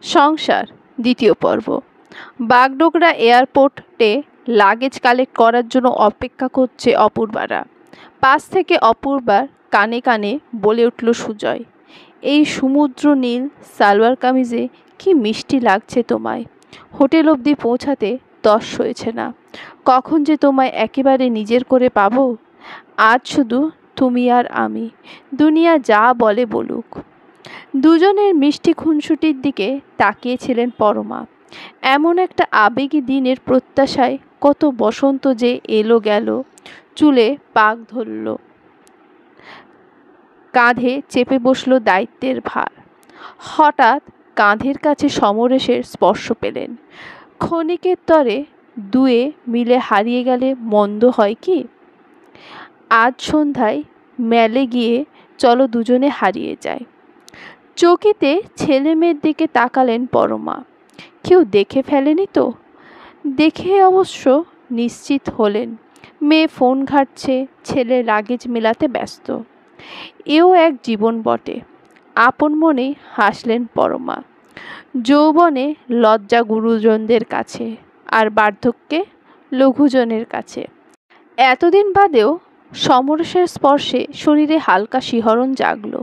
সংসার দ্বিতীয় পর্ব। বাগডোগরা এয়ারপোর্টে লাগেজ কালেক্ট করার জন্য অপেক্ষা করছে অপূর্বারা। পাশ থেকে অপূর্বার কানে কানে বলে উঠল সুজয়, এই সমুদ্র নীল সালোয়ার কামিজে কি মিষ্টি লাগছে তোমায়। হোটেল অবধি পৌঁছাতে 10 হয়েছে না। কখন যে তোমায় একেবারে নিজের করে পাবো। আজ শুধু তুমি আর আমি, দুনিয়া যা বলে বলুক। দুজনের মিষ্টি খুনসুটির দিকে তাকিয়েছিলেন পরমা। এমন একটা আবেগী দিনের প্রত্যাশায় কত বসন্ত যে এলো গেল। চুলে পাক ধরল, কাঁধে চেপে বসল দায়িত্বের ভার। হঠাৎ কাঁধের কাছে সমরেশের স্পর্শ পেলেন। ক্ষণিকের তরে দুয়ে মিলে হারিয়ে গেলে মন্দ হয় কি? আজ সন্ধ্যায় মেলে গিয়ে চলো দুজনে হারিয়ে যায়। চকিতে ছেলে মেয়ের দিকে তাকালেন পরমা। কেউ দেখে ফেলেনি তো? দেখে অবশ্য নিশ্চিত হলেন। মেয়ে ফোন ঘাঁটছে, ছেলে লাগেজ মেলাতে ব্যস্ত। এও এক জীবন বটে। আপন মনেই হাসলেন পরমা। যৌবনে লজ্জা গুরুজনদের কাছে, আর বার্ধক্যে লঘুজনের কাছে। এতদিন বাদেও সমরেশের স্পর্শে শরীরে হালকা শিহরণ জাগল।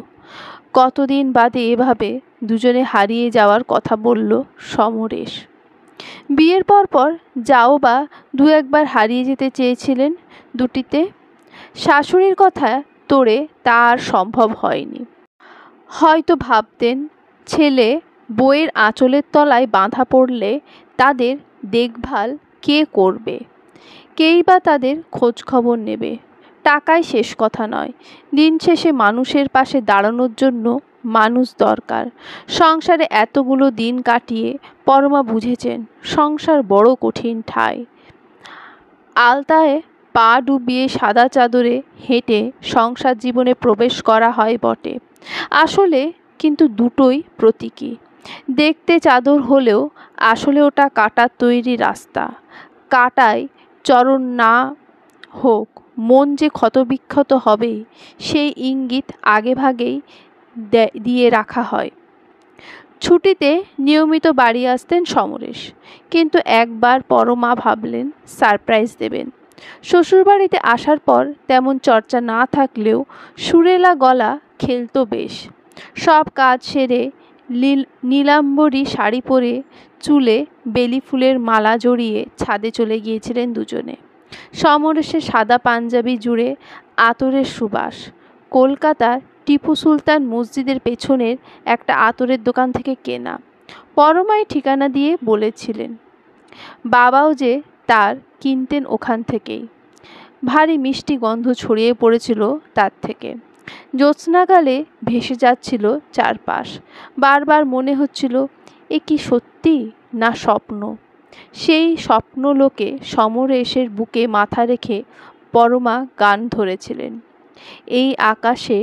কতদিন বাদে এভাবে দুজনে হারিয়ে যাওয়ার কথা বলল সমরেশ। বিয়ের পর যাও বা দু একবার হারিয়ে যেতে চেয়েছিলেন দুটিতে। শাশুড়ির কথা তোড়ে তা আর সম্ভব হয়নি। হয়তো ভাবতেন ছেলে বইয়ের আঁচলের তলায় বাঁধা পড়লে তাদের দেখভাল কে করবে, কেই বা তাদের খোঁজ খবর নেবে। টাকাই শেষ কথা নয়, দিন শেষে মানুষের পাশে দাঁড়ানোর জন্য মানুষ দরকার। সংসারে এতগুলো দিন কাটিয়ে পরমা বুঝেছেন সংসার বড় কঠিন ঠাঁই। আলতায় পা ডুবিয়ে সাদা চাদরে হেঁটে সংসার জীবনে প্রবেশ করা হয় বটে, আসলে কিন্তু দুটোই প্রতীকী। দেখতে চাদর হলেও আসলে ওটা কাটার তৈরি রাস্তা। কাটায় চরণ না হোক, মন যে ক্ষতবিক্ষত হবে সেই ইঙ্গিত আগেভাগেই দিয়ে রাখা হয়। ছুটিতে নিয়মিত বাড়ি আসতেন সমরেশ, কিন্তু একবার পরমা ভাবলেন সারপ্রাইজ দেবেন। শ্বশুরবাড়িতে আসার পর তেমন চর্চা না থাকলেও সুরেলা গলা খেলতো বেশ। সব কাজ সেরে নীলাম্বরী শাড়ি পরে চুলে বেলি ফুলের মালা জড়িয়ে ছাদে চলে গিয়েছিলেন দুজনে। সমরেশের সাদা পাঞ্জাবি জুড়ে আতরের সুবাস। কলকাতার টিপু সুলতান মসজিদের পেছনের একটা আতরের দোকান থেকে কেনা। পরমাই ঠিকানা দিয়ে বলেছিলেন, বাবাও যে তার কিনতেন ওখান থেকেই। ভারী মিষ্টি গন্ধ ছড়িয়ে পড়েছিল তার থেকে। জ্যোৎস্নাকালে ভেসে যাচ্ছিল চারপাশ। বারবার মনে হচ্ছিল এ কি সত্যি না স্বপ্ন। সেই স্বপ্নলোকে সমরেশের বুকে মাথা রেখে পরমা গান ধরেছিলেন, এই আকাশে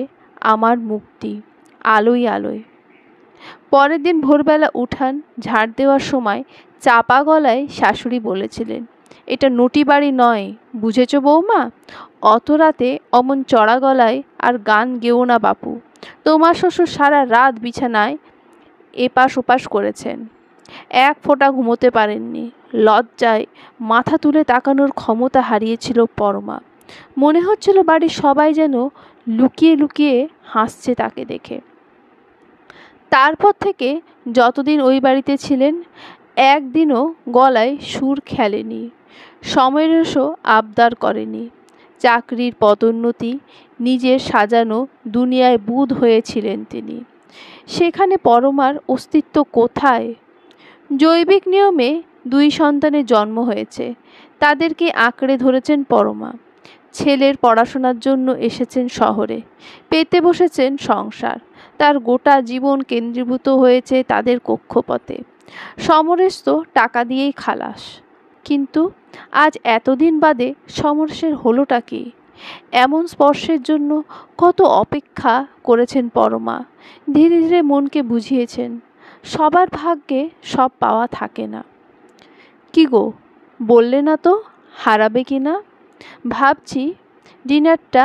আমার মুক্তি আলোয় আলোয়। পরের দিন ভোরবেলা উঠান ঝাড় দেওয়ার সময় চাপা গলায় শাশুড়ি বলেছিলেন, এটা নটি বাড়ি নয়, বুঝেছ বৌমা? অত রাতে অমন চড়া গলায় আর গান গেও না বাপু। তোমার শ্বশুর সারা রাত বিছানায় এপাশ ওপাশ করেছেন, এক ফোঁটা ঘুমোতে পারেননি। লজ্জায় মাথা তুলে তাকানোর ক্ষমতা হারিয়েছিল পরমা। মনে হচ্ছিল বাড়ির সবাই যেন লুকিয়ে লুকিয়ে হাসছে তাকে দেখে। তারপর থেকে যতদিন ওই বাড়িতে ছিলেন একদিনও গলায় সুর খেলেনি, সমরেশও আবদার করেনি। চাকরির পদোন্নতি, নিজের সাজানো দুনিয়ায় বুঁদ হয়েছিলেন তিনি। সেখানে পরমার অস্তিত্ব কোথায়? জৈবিক নিয়মে 2 সন্তানের জন্ম হয়েছে, তাদেরকে আঁকড়ে ধরেছেন পরমা। ছেলের পড়াশোনার জন্য এসেছেন শহরে, পেতে বসেছেন সংসার। তার গোটা জীবন কেন্দ্রীভূত হয়েছে তাদের কক্ষপথে। সমরেশ তো টাকা দিয়েই খালাস। কিন্তু আজ এতদিন বাদে সমরেশের হলোটা কি? এমন স্পর্শের জন্য কত অপেক্ষা করেছেন পরমা। ধীরে ধীরে মনকে বুঝিয়েছেন সবার ভাগ্যে সব পাওয়া থাকে না। কি গো, বললে না তো হারাবে কি না? ভাবছি ডিনারটা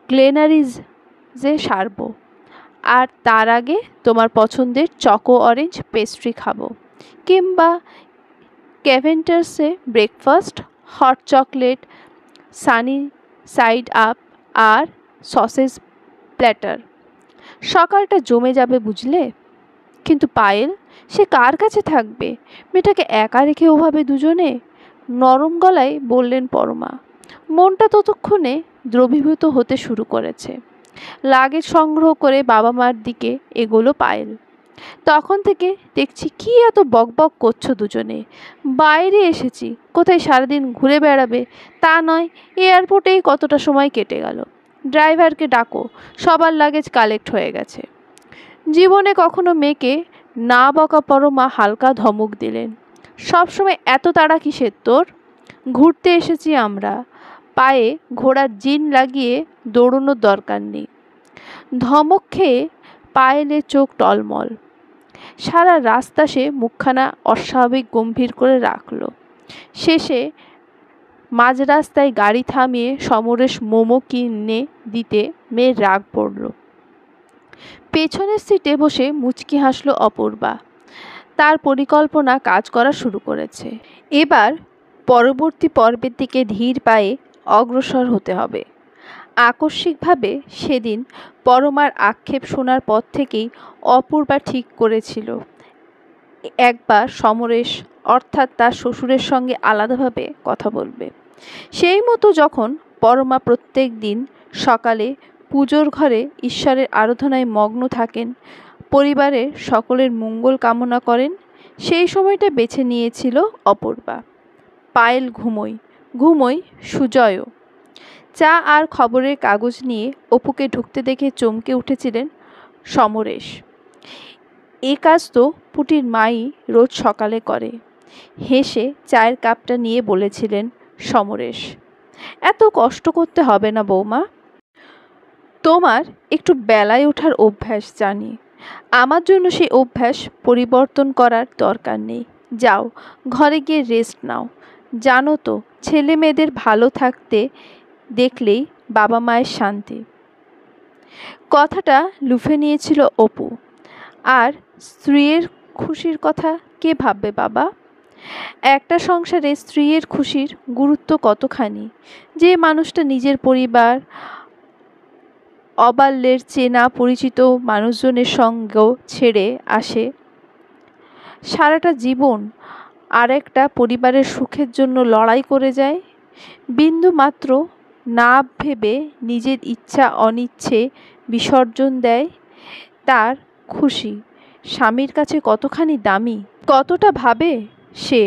গ্লেনারিজে সারবো। আর তার আগে তোমার পছন্দের চকো অরেঞ্জ পেস্ট্রি খাবো, কিংবা ক্যাভেন্টার্সে breakfast, hot chocolate, sunny side up আর সসেজ প্ল্যাটার। সকালটা জমে যাবে বুঝলে। কিন্তু পায়েল, সে কার কাছে থাকবে? মেয়েটাকে একা রেখে ওভাবে দুজনে? নরম গলায় বললেন পরমা। মনটা ততক্ষণে দ্রবীভূত হতে শুরু করেছে। লাগেজ সংগ্রহ করে বাবা মার দিকে এগোলো পায়েল। তখন থেকে দেখছি কি এত বকবক করছো দুজনে। বাইরে এসেছি, কোথায় সারাদিন ঘুরে বেড়াবে তা নয়, এয়ারপোর্টেই কতটা সময় কেটে গেল। ড্রাইভারকে ডাকো, সবার লাগেজ কালেক্ট হয়ে গেছে। জীবনে কখনো মেয়েকে না বকা পরমা হালকা ধমক দিলেন। সবসময় এত তাড়া কিসের তোর? ঘুরতে এসেছি আমরা, পায়ে ঘোড়ার জিন লাগিয়ে দৌড়নোর দরকার নেই। ধমক খেয়ে পায়েলের চোখ টলমল। সারা রাস্তা সে মুখখানা অস্বাভাবিক গম্ভীর করে রাখল। শেষে মাঝ রাস্তায় গাড়ি থামিয়ে সমরেশ মোমো কিনে দিতে মেয়ের রাগ পড়ল। পেছনের সিটে বসে মুচকি হাসল অপূর্বা। তার পরিকল্পনা কাজ করা শুরু করেছে। এবার পরবর্তী পর্বের দিকে ধীর পায়ে অগ্রসর হতে হবে। আকস্মিকভাবে সেদিন পরমার আক্ষেপ শোনার পর থেকেই অপূর্বা ঠিক করেছিল একবার সমরেশ অর্থাৎ তার শ্বশুরের সঙ্গে আলাদাভাবে কথা বলবে। সেই মতো যখন পরমা প্রত্যেক দিন সকালে পুজোর ঘরে ঈশ্বরের আরাধনায় মগ্ন থাকেন, পরিবারের সকলের মঙ্গল কামনা করেন, সেই সময়টা বেছে নিয়েছিল অপূর্বা। পায়েল ঘুমোই সুজয়ও। চা আর খবরের কাগজ নিয়ে অপুকে ঢুকতে দেখে চমকে উঠেছিলেন সমরেশ। এ কাজ তো পুটির মাই রোজ সকালে করে। হেসে চায়ের কাপটা নিয়ে বলেছিলেন সমরেশ, এত কষ্ট করতে হবে না বৌমা। তোমার একটু বেলায় ওঠার অভ্যাস জানি, আমার জন্য সেই অভ্যাস পরিবর্তন করার দরকার নেই। যাও, ঘরে গিয়ে রেস্ট নাও। জানো তো, ছেলে মেয়েদের ভালো থাকতে দেখলেই বাবা মায়ের শান্তি। কথাটা লুফে নিয়েছিল অপু। আর স্ত্রীর খুশির কথা কে ভাববে বাবা? একটা সংসারে স্ত্রীর খুশির গুরুত্ব কতখানি। যে মানুষটা নিজের পরিবার, অবাল্যের চেনা পরিচিত মানুষজনের সঙ্গ ছেড়ে আসে সারাটা জীবন আর একটা পরিবারের সুখের জন্য লড়াই করে যায়, বিন্দু মাত্র না ভেবে নিজের ইচ্ছা অনিচ্ছে বিসর্জন দেয়, তার খুশি স্বামীর কাছে কতখানি দামি। কতটা ভাবে সে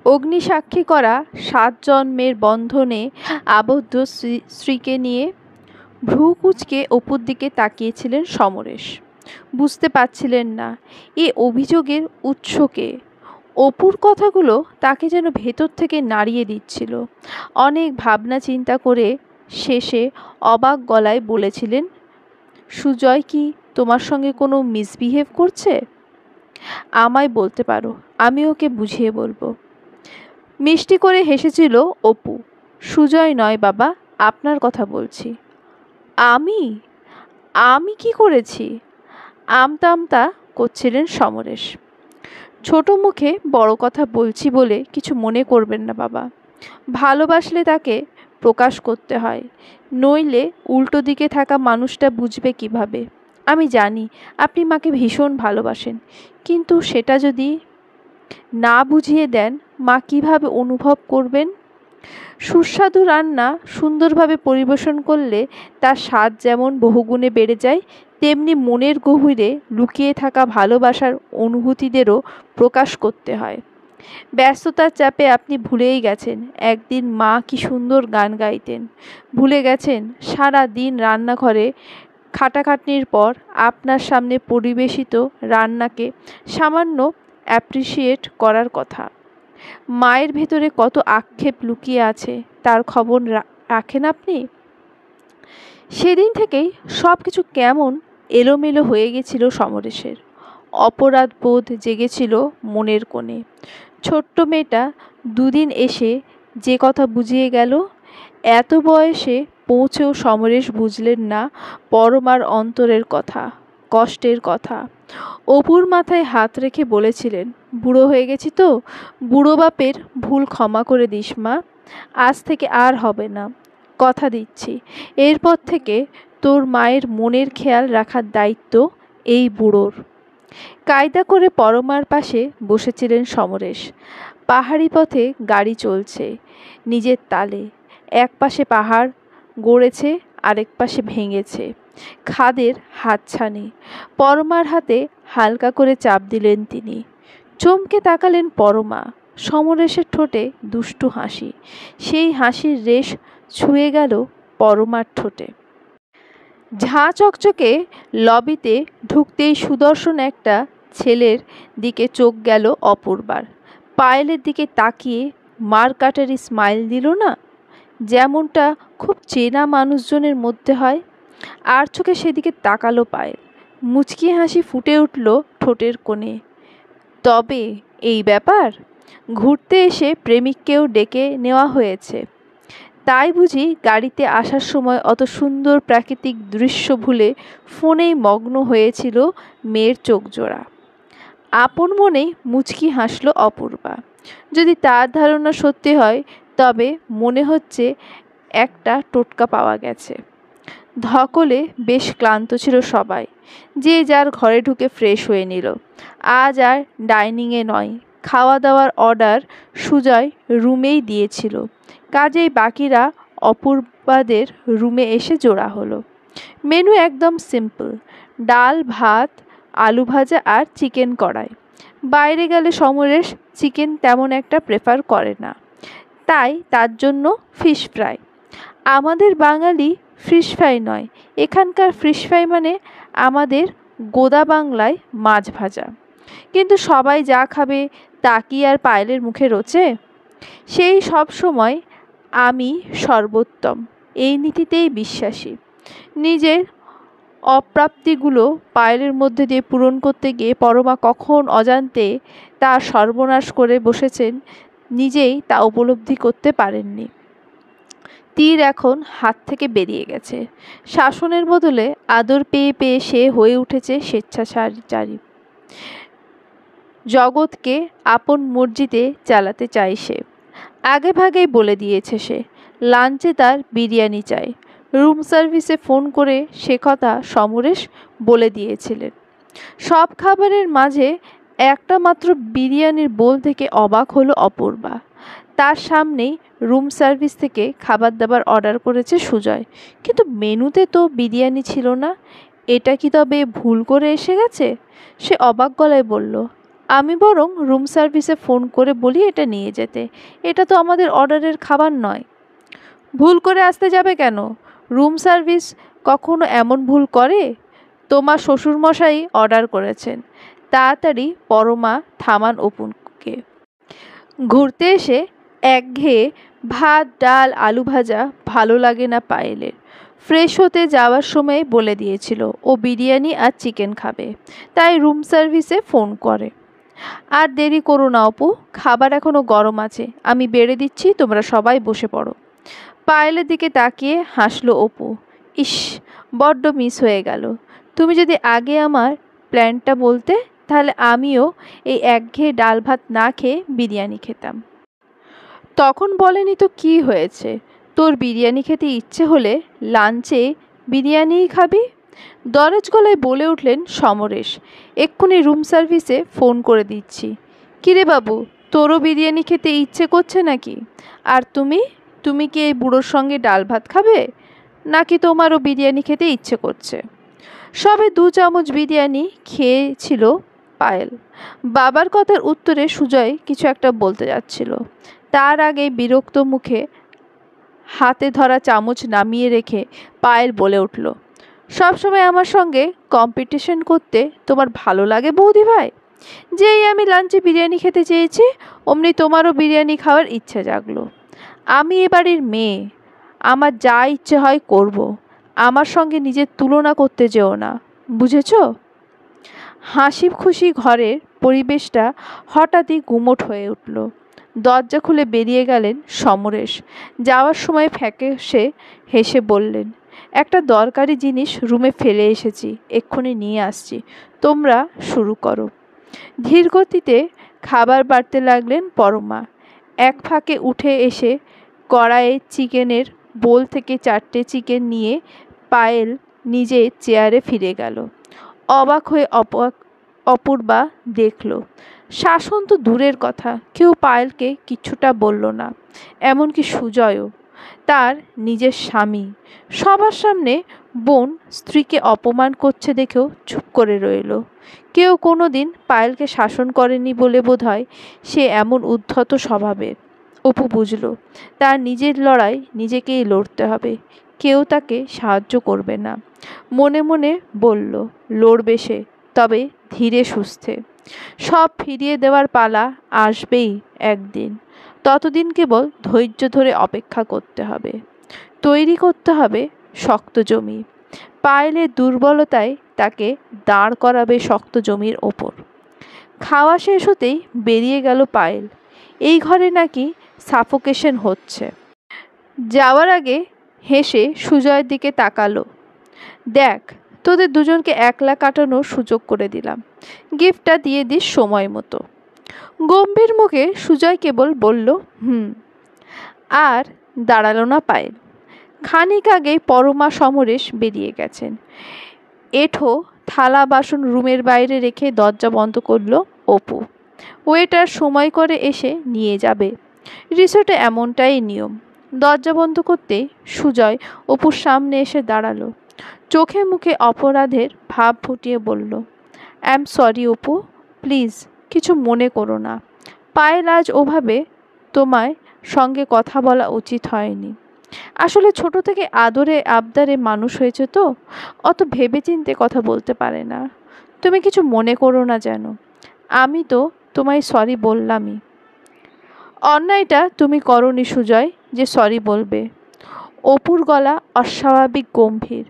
অগ্নিসাক্ষী করা 7 জন্মের বন্ধনে আবদ্ধ স্ত্রীকে নিয়ে। ভ্রু কুঁচকে অপুর দিকে তাকিয়েছিলেন সমরেশ। বুঝতে পারছিলেন না এ অভিযোগের উৎসকে। অপুর কথাগুলো তাকে যেন ভেতর থেকে নাড়িয়ে দিচ্ছিল। অনেক ভাবনা চিন্তা করে শেষে অবাক গলায় বলেছিলেন, সুজয় কি তোমার সঙ্গে কোনো মিসবিহেভ করছে? আমায় বলতে পারো, আমি ওকে বুঝিয়ে বলবো। মিষ্টি করে হেসেছিল অপু। সুজয় নয় বাবা, আপনার কথা বলছি। আমি কি করেছি? আমতা আমতা করছিলেন সমরেশ। ছোট মুখে বড় কথা বলছি বলে কিছু মনে করবেন না বাবা। ভালোবাসলে তাকে প্রকাশ করতে হয়, নইলে উল্টো দিকে থাকা মানুষটা বুঝবে কিভাবে? আমি জানি আপনি মাকে ভীষণ ভালোবাসেন, কিন্তু সেটা যদি না বুঝিয়ে দেন, মা কিভাবে অনুভব করবেন? সুস্বাদু রান্না সুন্দরভাবে পরিবেশন করলে তার স্বাদ যেমন বহুগুণে বেড়ে যায়, তেমনি মনের গভীরে লুকিয়ে থাকা ভালোবাসার অনুভূতিদেরও প্রকাশ করতে হয়। ব্যস্ততার চাপে আপনি ভুলেই গেছেন একদিন মা কি সুন্দর গান গাইতেন। ভুলে গেছেন সারা দিন রান্নাঘরে খাটাখাটনির পর আপনার সামনে পরিবেশিত রান্নাকে সামান্য অ্যাপ্রিসিয়েট করার কথা। মায়ের ভেতরে কত আক্ষেপ লুকিয়ে আছে তার খবর রাখেন আপনি? সেদিন থেকেই সব কিছু কেমন এলোমেলো হয়ে গেছিল সমরেশের। অপরাধ বোধ জেগেছিল মনের কোণে। ছোট্ট মেয়েটা দুদিন এসে যে কথা বুঝিয়ে গেল, এত বয়সে পৌঁছেও সমরেশ বুঝলেন না পরমার অন্তরের কথা। কষ্টের কথা। অপুর মাথায় হাত রেখে বলেছিলেন, বুড়ো হয়ে গেছি তো, বুড়ো বাপের ভুল ক্ষমা করে দিস মা, আজ থেকে আর হবে না, কথা দিচ্ছি এরপর থেকে তোর মায়ের মনের খেয়াল রাখার দায়িত্ব এই বুড়োর। কায়দা করে পরমার পাশে বসেছিলেন সমরেশ। পাহাড়ি পথে গাড়ি চলছে নিজের তালে, এক পাশে পাহাড় গড়েছে, আরেক পাশে ভেঙেছে খাদের হাতছানি। পরমার হাতে হালকা করে চাপ দিলেন তিনি। চমকে তাকালেন পরমা। সমরেশের ঠোঁটে দুষ্টু হাসি, সেই হাসির রেশ ছুঁয়ে গেল পরমার ঠোঁটে। ঝাঁ চকচকে লবিতে ঢুকতেই সুদর্শন একটা ছেলের দিকে চোখ গেল অপূর্বার। পায়েলের দিকে তাকিয়ে মারকাটারি স্মাইল দিল না, যেমনটা খুব চেনা মানুষজনের মধ্যে হয়। আর চোখে সেদিকে তাকালো পায়েল। মুচকি হাসি ফুটে উঠল ঠোঁটের কোণে। তবে এই ব্যাপার, ঘুরতে এসে প্রেমিককেও ডেকে নেওয়া হয়েছে, তাই বুঝি গাড়িতে আসার সময় অত সুন্দর প্রাকৃতিক দৃশ্য ভুলে ফোনেই মগ্ন হয়েছিল মেয়ের চোখজোড়া। আপন মনেই মুচকি হাসল অপূর্বা। যদি তার ধারণা সত্যি হয় তবে মনে হচ্ছে একটা টোটকা পাওয়া গেছে। ধকলে বেশ ক্লান্ত ছিল সবাই, যে যার ঘরে ঢুকে ফ্রেশ হয়ে নিল। আজ আর ডাইনিংয়ে নয়, খাওয়া দাওয়ার অর্ডার সুজয় রুমেই দিয়েছিল, কাজেই বাকিরা অপূর্বাদের রুমে এসে জোড়া হলো। মেনু একদম সিম্পল, ডাল ভাত আলু ভাজা আর চিকেন কড়াই। বাইরে গেলে সমরেশ চিকেন তেমন একটা প্রেফার করে না, তাই তার জন্য ফিশ ফ্রাই। আমাদের বাঙালি ফিশ ফ্রাই নয়, এখানকার ফিশ ফ্রাই মানে আমাদের গোদা বাংলায় মাছ ভাজা। কিন্তু সবাই যা খাবে তা কি আর পায়েলের মুখে রোচে? সেই সব সময় আমি সর্বোত্তম এই নীতিতেই বিশ্বাসী। নিজের অপ্রাপ্তিগুলো পায়েলের মধ্যে দিয়ে পূরণ করতে গিয়ে পরমা কখন অজান্তে তা সর্বনাশ করে বসেছেন, নিজেই তা উপলব্ধি করতে পারেননি। তীর এখন হাত থেকে বেরিয়ে গেছে। শাসনের বদলে আদর পেয়ে পেয়ে সে হয়ে উঠেছে স্বেচ্ছাচারী। জগৎকে আপন মর্জিতে চালাতে চায় সে। আগে ভাগেই বলে দিয়েছে সে লাঞ্চে তার বিরিয়ানি চাই। রুম সার্ভিসে ফোন করে সে কথা সমরেশ বলে দিয়েছিলেন। সব খাবারের মাঝে একটা মাত্র বিরিয়ানির বোল থেকে অবাক হলো অপূর্বা। তার সামনেই রুম সার্ভিস থেকে খাবার দাবার অর্ডার করেছে সুজয়, কিন্তু মেনুতে তো বিরিয়ানি ছিল না। এটা কি তবে ভুল করে এসে গেছে? সে অবাক গলায় বলল, আমি বরং রুম সার্ভিসে ফোন করে বলি এটা নিয়ে যেতে, এটা তো আমাদের অর্ডারের খাবার নয়। ভুল করে আসতে যাবে কেন? রুম সার্ভিস কখনো এমন ভুল করে? তোমার শ্বশুরমশাই অর্ডার করেছেন। তাড়াতাড়ি পরমা থামান অপুকে। ঘুরতে এসে একঘেয়ে ভাত ডাল আলু ভাজা ভালো লাগে না পায়েলের। ফ্রেশ হতে যাওয়ার সময় বলে দিয়েছিল ও বিরিয়ানি আর চিকেন খাবে, তাই রুম সার্ভিসে ফোন করে। আর দেরি করো না অপু, খাবার এখনো গরম আছে, আমি বেড়ে দিচ্ছি, তোমরা সবাই বসে পড়ো। পায়েলের দিকে তাকিয়ে হাসলো অপু। ইস, বড্ড মিস হয়ে গেল। তুমি যদি আগে আমার প্ল্যানটা বলতে, তাহলে আমিও এই একঘেয়ে ডাল ভাত না খেয়ে বিরিয়ানি খেতাম। তখন বলেনি তো কি হয়েছে, তোর বিরিয়ানি খেতে ইচ্ছে হলে লাঞ্চে বিরিয়ানিই খাবি। দরজ গলায় বলে উঠলেন সমরেশ, এক্ষুনি রুম সার্ভিসে ফোন করে দিচ্ছি। কিরে বাবু, তোরও বিরিয়ানি খেতে ইচ্ছে করছে নাকি? আর তুমি কি এই বুড়োর সঙ্গে ডাল ভাত খাবে, নাকি তোমারও বিরিয়ানি খেতে ইচ্ছে করছে? সবে 2 চামচ বিরিয়ানি খেয়েছিল পায়েল। বাবার কথার উত্তরে সুজয় কিছু একটা বলতে যাচ্ছিল, তার আগে বিরক্ত মুখে হাতে ধরা চামচ নামিয়ে রেখে পায়েল বলে উঠল, সবসময় আমার সঙ্গে কম্পিটিশন করতে তোমার ভালো লাগে বৌদি ভাই? যেই আমি লাঞ্চে বিরিয়ানি খেতে চেয়েছি অমনি তোমারও বিরিয়ানি খাওয়ার ইচ্ছে জাগলো। আমি এ বাড়ির মেয়ে, আমার যা ইচ্ছে হয় করব, আমার সঙ্গে নিজের তুলনা করতে যেও না, বুঝেছ? হাসি খুশি ঘরের পরিবেশটা হঠাৎই গুমোট হয়ে উঠল। দরজা খুলে বেরিয়ে গেলেন সমরেশ। যাওয়ার সময় ফ্যাকাশে হেসে বললেন, একটা দরকারি জিনিস রুমে ফেলে এসেছি, এক্ষুনি নিয়ে আসছি, তোমরা শুরু করো। ধীরগতিতে খাবার বাড়তে লাগলেন পরমা। এক ফাঁকে উঠে এসে কড়াইয়ে চিকেনের বোল থেকে 4টে চিকেন নিয়ে পায়েল নিজে চেয়ারে ফিরে গেল। অবাক হয়ে অপূর্বা দেখল, শাসন তো দূরের কথা, কেউ পায়েলকে কিছুটা বলল না, এমনকি সুজয়ও। তার নিজের স্বামী সবার সামনে বোন স্ত্রীকে অপমান করছে দেখেও চুপ করে রইল। কেউ কোনো দিন পায়েলকে শাসন করেনি বলে বোধহয় সে এমন উদ্ধত স্বভাবের। অপু বুঝল তার নিজের লড়াই নিজেকেই লড়তে হবে, কেউ তাকে সাহায্য করবে না। মনে মনে বলল, লড়বে সে, তবে ধীরে সুস্থে। সব ফিরিয়ে দেওয়ার পালা আসবেই একদিন, ততদিন কেবল ধৈর্য ধরে অপেক্ষা করতে হবে। তৈরি করতে হবে শক্ত জমি। পায়েলের দুর্বলতায় তাকে দাঁড় করাবে শক্ত জমির ওপর। খাওয়া শেষ হতেই বেরিয়ে গেল পায়েল। এই ঘরে নাকি সাফোকেশন হচ্ছে। যাওয়ার আগে হেসে সুজয়ের দিকে তাকালো, দেখ তোদের দুজনকে একলা কাটানোর সুযোগ করে দিলাম, গিফটটা দিয়ে দিস সময় মতো। গম্ভীর মুখে সুজয় কেবল বলল হুম, আর দাঁড়ালো না পায়েল। খানিক আগেই পরমা সমরেশ বেরিয়ে গেছেন। এঠো থালা বাসন রুমের বাইরে রেখে দরজা বন্ধ করলো অপু। ওয়েটার সময় করে এসে নিয়ে যাবে, রিসোর্টে এমনটাই নিয়ম। দরজা বন্ধ করতে সুজয় অপুর সামনে এসে দাঁড়ালো, চোখে মুখে অপরাধের ভাব ফুটিয়ে বলল, I am sorry Apu, please কিছু মনে করো না। পায়েল আজ ওভাবে তোমায় সঙ্গে কথা বলা উচিত হয়নি। আসলে ছোট থেকে আদরে আবদারে মানুষ হয়েছে তো, অত ভেবেচিন্তে কথা বলতে পারে না। তুমি কিছু মনে করো না যেন। আমি তো তোমায় সরি বললামই। অন্যায়টা তুমি করনি সুজয় যে সরি বলবে। অপুর গলা অস্বাভাবিক গম্ভীর।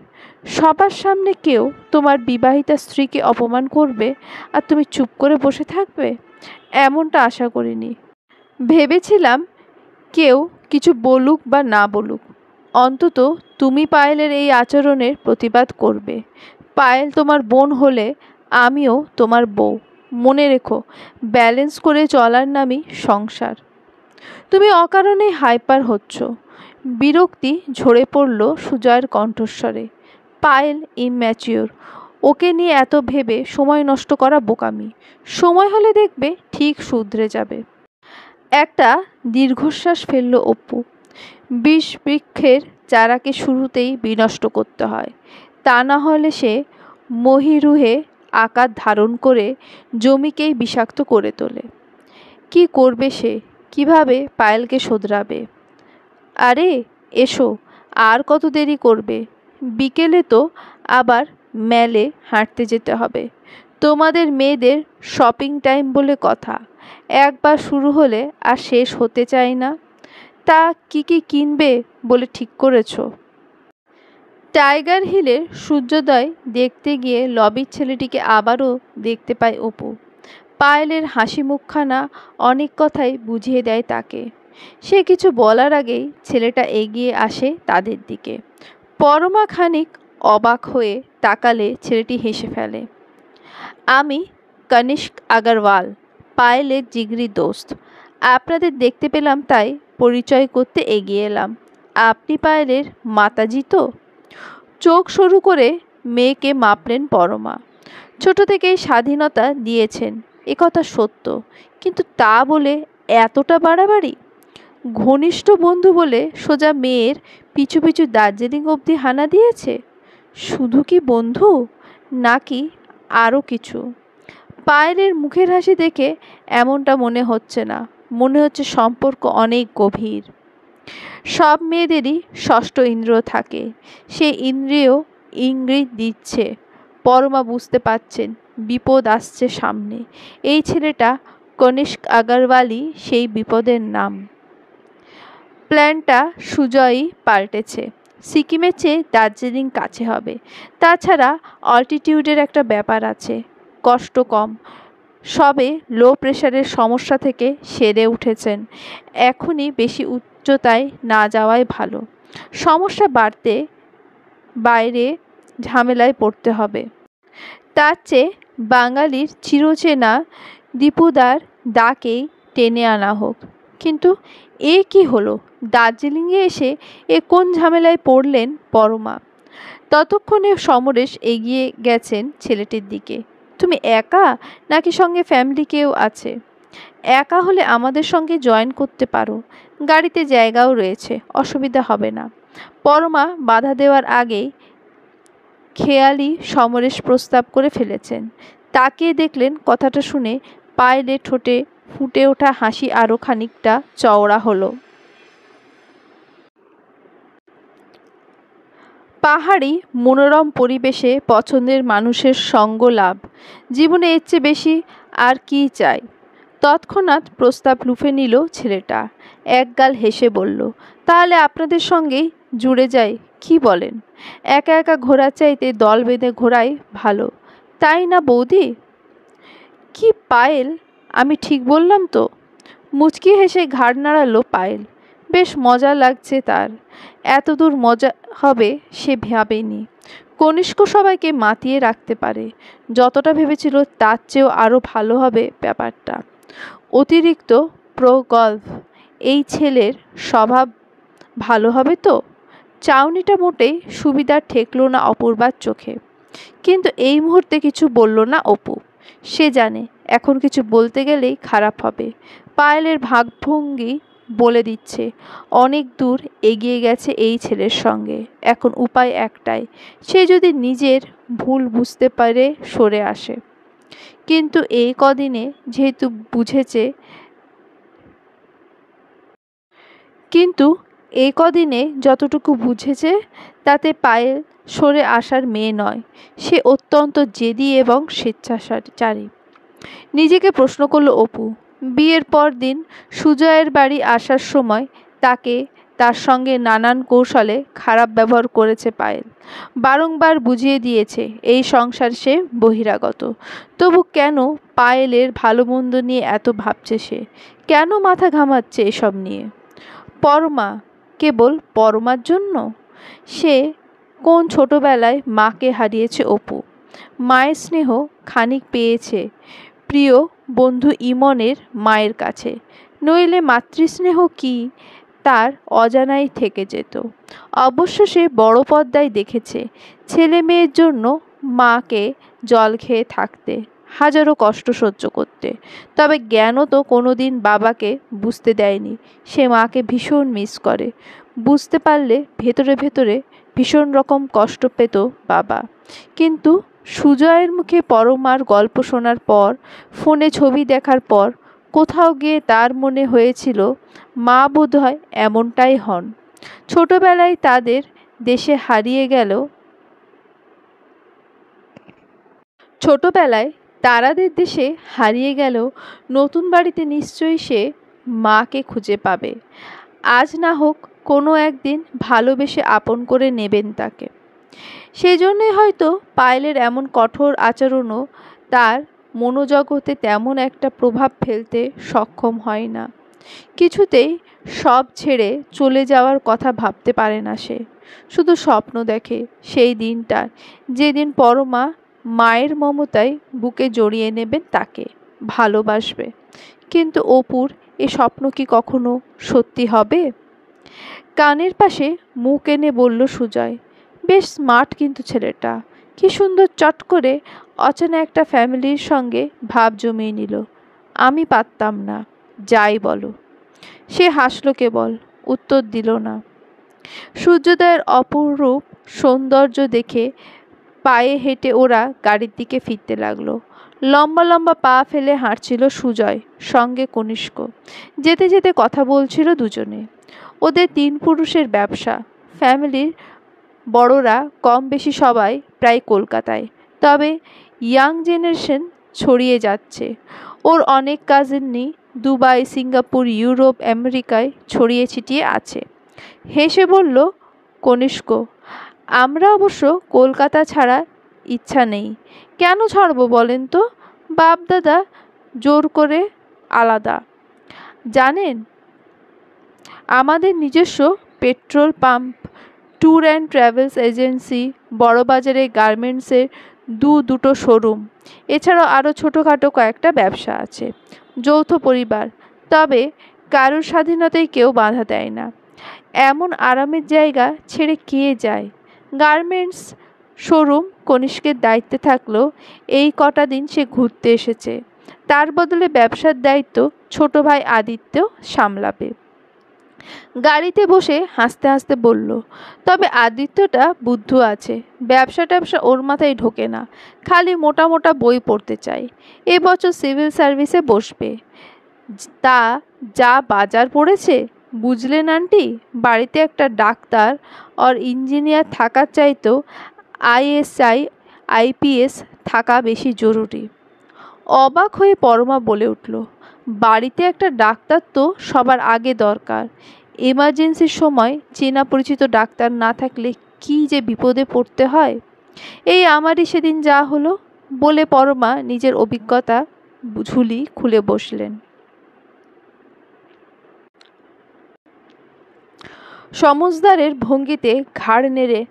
সবার সামনে কেউ তোমার বিবাহিতা স্ত্রীকে অপমান করবে আর তুমি চুপ করে বসে থাকবে, এমনটা আশা করিনি। ভেবেছিলাম কেউ কিছু বলুক বা না বলুক, অন্তত তুমি পায়েলের এই আচরণের প্রতিবাদ করবে। পায়েল তোমার বোন হলে আমিও তোমার বউ। মনে রেখো, ব্যালেন্স করে চলার নামই সংসার। তুমি অকারণেই হাইপার হচ্ছ। বিরক্তি ঝরে পড়ল সুজয়ের কণ্ঠস্বরে। পায়েল ইম্যাচিওর, ওকে নিয়ে এত ভেবে সময় নষ্ট করা বোকামি। সময় হলে দেখবে ঠিক শুধরে যাবে। একটা দীর্ঘশ্বাস ফেলল অপু। বিষ বৃক্ষের চারাকে শুরুতেই বিনষ্ট করতে হয়, তা না হলে সে মহিরুহে আকার ধারণ করে জমিকেই বিষাক্ত করে তোলে। কি করবে সে, কিভাবে পায়েলকে শোধরাবে? আরে এসো, আর কত দেরি করবে? বিকেলে তো আবার মেলে হাঁটতে যেতে হবে। তোমাদের মেয়েদের শপিং টাইম বলে কথা, একবার শুরু হলে আর শেষ হতে চায় না। তা কি কি কিনবে বলে ঠিক করেছো? টাইগার হিলের সূর্যোদয় দেখতে গিয়ে লবির ছেলেটিকে আবারও দেখতে পায় অপু। পায়েলের হাসি মুখখানা অনেক কথাই বুঝিয়ে দেয় তাকে। সে কিছু বলার আগেই ছেলেটা এগিয়ে আসে তাদের দিকে। পরমা খানিক অবাক হয়ে তাকালে ছেলেটি হেসে ফেলে। আমি কনিষ্ক আগরওয়াল, পায়েলের জিগরি দোস্ত। আপনাদের দেখতে পেলাম তাই পরিচয় করতে এগিয়ে এলাম। আপনি পায়েলের মাতাজি তো? চোখ সরু করে মেয়েকে মাপলেন পরমা। ছোট থেকেই স্বাধীনতা দিয়েছেন, একথা সত্য, কিন্তু তা বলে এতটা বাড়াবাড়ি? ঘনিষ্ঠ বন্ধু বলে সোজা মেয়ের পিছু পিছু দার্জিলিং অবধি হানা দিয়েছে। শুধু কি বন্ধু, নাকি আরও কিছু? পায়েলের মুখের হাসি দেখে এমনটা মনে হচ্ছে না, মনে হচ্ছে সম্পর্ক অনেক গভীর। সব মেয়েদেরই ষষ্ঠ ইন্দ্রিয় থাকে, সে ইন্দ্রিয় ইঙ্গিত দিচ্ছে। পরমা বুঝতে পারছেন বিপদ আসছে সামনে। এই ছেলেটা কনিষ্ক আগরওয়ালই সেই বিপদের নাম। প্ল্যানটা সুজয়ই পাল্টেছে। সিকিমের চেয়ে দার্জিলিং কাছে হবে, তাছাড়া অল্টিটিউডের একটা ব্যাপার আছে, কষ্ট কম। সবে লো প্রেশারের সমস্যা থেকে সেরে উঠেছেন, এখনই বেশি উচ্চতায় না যাওয়াই ভালো। সমস্যা বাড়তে বাইরে ঝামেলায় পড়তে হবে। তার চেয়ে বাঙালির চিরচেনা দীপুদার ডাকেই টেনে আনা হোক। কিন্তু এ কি হলো? দার্জিলিংয়ে এসে এ কোন ঝামেলায় পড়লেন পরমা? ততক্ষণে সমরেশ এগিয়ে গেছেন ছেলেটির দিকে। তুমি একা, নাকি সঙ্গে ফ্যামিলি কেউ আছে? একা হলে আমাদের সঙ্গে জয়েন করতে পারো, গাড়িতে জায়গাও রয়েছে, অসুবিধা হবে না। পরমা বাধা দেওয়ার আগেই খেয়ালি সমরেশ প্রস্তাব করে ফেলেছেন। তাকিয়ে দেখলেন, কথাটা শুনে পায়েলের ঠোঁটে ফুটে ওঠা হাসি আরও খানিকটা চওড়া হলো। পাহাড়ি মনোরম পরিবেশে পছন্দের মানুষের সঙ্গ লাভ, জীবনে এর চেয়ে বেশি আর কি চাই? তৎক্ষণাৎ প্রস্তাব লুফে নিল ছেলেটা। একগাল হেসে বলল, তাহলে আপনাদের সঙ্গেই জুড়ে যাই, কি বলেন? একা একা ঘোরার চাইতে দল বেঁধে ঘোরাই ভালো, তাই না বৌদি? কি পায়েল, আমি ঠিক বললাম তো? মুচকি হেসে ঘাড় নাড়ালো পায়েল। বেশ মজা লাগছে তার। এতদূর মজা হবে সে ভাবেনি। কনিষ্ক সবাইকে মাতিয়ে রাখতে পারে। যতটা ভেবেছিল তার চেয়েও আরও ভালো হবে ব্যাপারটা। অতিরিক্ত প্রগল্ভ। এই ছেলের স্বভাব ভালো হবে তো? চাউনিটা মোটেই সুবিধার ঠেকল না অপূর্বার চোখে। কিন্তু এই মুহূর্তে কিছু বলল না অপু। সে জানে এখন কিছু বলতে গেলেই খারাপ হবে। পায়েলের ভাবভঙ্গি বলে দিচ্ছে অনেক দূর এগিয়ে গেছে এই ছেলের সঙ্গে। এখন উপায় একটাই, সে যদি নিজের ভুল বুঝতে পারে সরে আসে। কিন্তু এই কদিনে যেহেতু বুঝেছে, যতটুকু বুঝেছে তাতে পায়েল সরে আসার মেয়ে নয়। সে অত্যন্ত জেদি এবং স্বেচ্ছাচারী। নিজেকে প্রশ্ন করল অপু। বিয়ের পর দিন সুজয়ের বাড়ি আসার সময় তাকে তার সঙ্গে নানান কৌশলে খারাপ ব্যবহার করেছে পায়েল। বারংবার বুঝিয়ে দিয়েছে এই সংসার সে বহিরাগত। তবু কেন পায়েলের ভালো মন্দ নিয়ে এত ভাবছে সে? কেন মাথা ঘামাচ্ছে এসব নিয়ে? পরমা, কেবল পরমার জন্য? সে কোন ছোটবেলায় মাকে হারিয়েছে অপু। মায়ের স্নেহ খানিক পেয়েছে প্রিয় বন্ধু ইমনের মায়ের কাছে, নইলে মাতৃস্নেহ কি তার অজানাই থেকে যেত। অবশ্য সে বড় পর্দায় দেখেছে ছেলে মেয়ের জন্য মাকে জল খেয়ে থাকতে, হাজারো কষ্ট সহ্য করতে। তবে জ্ঞানও তো কোনোদিন বাবাকে বুঝতে দেয়নি সে মাকে ভীষণ মিস করে। বুঝতে পারলে ভেতরে ভেতরে ভীষণ রকম কষ্ট পেত বাবা। কিন্তু সুজয়ের মুখে পরমার গল্প শোনার পর, ফোনে ছবি দেখার পর কোথাও গিয়ে তার মনে হয়েছিল মা বোধহয় এমনটাই হন। ছোটবেলায় তাদের দেশে হারিয়ে গেল, তারাদের দেশে হারিয়ে গেল নতুন বাড়িতে নিশ্চয়ই সে মাকে খুঁজে পাবে। আজ না হোক কোনো একদিন ভালোবেসে আপন করে নেবেন তাকে। সেই জন্যই হয়তো পায়েলের এমন কঠোর আচরণও তার মনোজগতে তেমন একটা প্রভাব ফেলতে সক্ষম হয় না। কিছুতেই সব ছেড়ে চলে যাওয়ার কথা ভাবতে পারে না সে। শুধু স্বপ্ন দেখে সেই দিনটার, যেদিন পরমা মায়ের মমতায় বুকে জড়িয়ে নেবেন তাকে, ভালোবাসবে। কিন্তু অপুর এ স্বপ্ন কি কখনো সত্যি হবে? কানের পাশে মুখ এনে বলল সুজয়, বেশ স্মার্ট কিন্তু ছেলেটা, কি সুন্দর চট করে অচেনা একটা ফ্যামিলির সঙ্গে ভাব জমিয়ে নিল। আমি পারতাম না, যাই বলো। সে হাসল কেবল, উত্তর দিল না। সূর্যোদয়ের অপরূপ সৌন্দর্য দেখে পায়ে হেঁটে ওরা গাড়ির দিকে ফিরতে লাগলো। লম্বা লম্বা পা ফেলে হাঁটছিল সুজয়, সঙ্গে কনিষ্ক। যেতে যেতে কথা বলছিল দুজনে। ওদের তিন পুরুষের ব্যবসা, ফ্যামিলির বড়রা কম বেশি সবাই প্রায় কলকাতায়, তবে ইয়াং জেনারেশন ছড়িয়ে যাচ্ছে। ওর অনেক কাজিনই দুবাই, সিঙ্গাপুর, ইউরোপ, আমেরিকায় ছড়িয়ে ছিটিয়ে আছে। হেসে বলল কনিষ্ক, আমরা অবশ্য কলকাতা ছাড়া ইচ্ছা নেই। কেন ছাড়বো বলেন তো? বাপ দাদা জোর করে আলাদা। জানেন, আমাদের নিজস্ব petrol pump tour and travels agency, বড়বাজারে গার্মেন্টসের দুটো শোরুম, এছাড়াও আরও ছোটোখাটো কয়েকটা ব্যবসা আছে। যৌথ পরিবার, তবে কারোর স্বাধীনতায় কেউ বাধা দেয় না। এমন আরামের জায়গা ছেড়ে কে যায়? গার্মেন্টস শোরুম কনিষ্কের দায়িত্বে থাকলেও এই কটা দিন সে ঘুরতে এসেছে। তার বদলে ব্যবসার দায়িত্ব ছোট ভাই আদিত্য সামলাবে। গাড়িতে বসে হাসতে হাসতে বলল, তবে আদিত্যটা বুদ্ধু আছে। ব্যবসা ট্যাবসা ওর মাথায় ঢোকে না, খালি মোটা মোটা বই পড়তে চায়। এবছর সিভিল সার্ভিসে বসবে। তা যা বাজার পড়েছে বুঝলেন আন্টি, বাড়িতে একটা ডাক্তার আর ইঞ্জিনিয়ার থাকার চাইতেও আইএসআই আইপিএস থাকা বেশি জরুরি। অবাক হয়ে পরমা বলে উঠল, বাড়িতে একটা ডাক্তার তো সবার আগে দরকার। এমার্জেন্সির সময় চেনা পরিচিত ডাক্তার না থাকলে কি যে বিপদে পড়তে হয়। এই আমারই সেদিন যা হলো, বলে পরমা নিজের অভিজ্ঞতা ঝুলি খুলে বসলেন। সমজদারের ভঙ্গিতে ঘাড় নেড়ে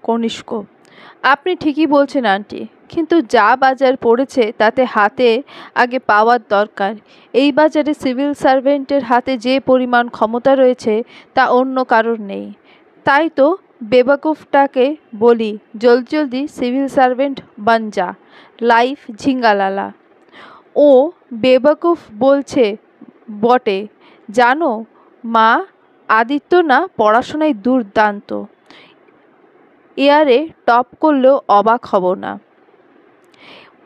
কনিষ্ক, আপনি ঠিকই বলছেন আন্টি, কিন্তু যা বাজার পড়েছে তাতে হাতে আগে পাওয়ার দরকার। এই বাজারে সিভিল সার্ভেন্টের হাতে যে পরিমাণ ক্ষমতা রয়েছে তা অন্য কারোর নেই। তাই তো বেবাকুফটাকে বলি, জলদি জলদি সিভিল সার্ভেন্ট বান যা, লাইফ ঝিঙ্গালালা। ও বেবাকুফ বলছে বটে, জানো মা, আদিত্য না পড়াশোনায় দুর্দান্ত, এয়ারে টপ করলেও অবাক হব না।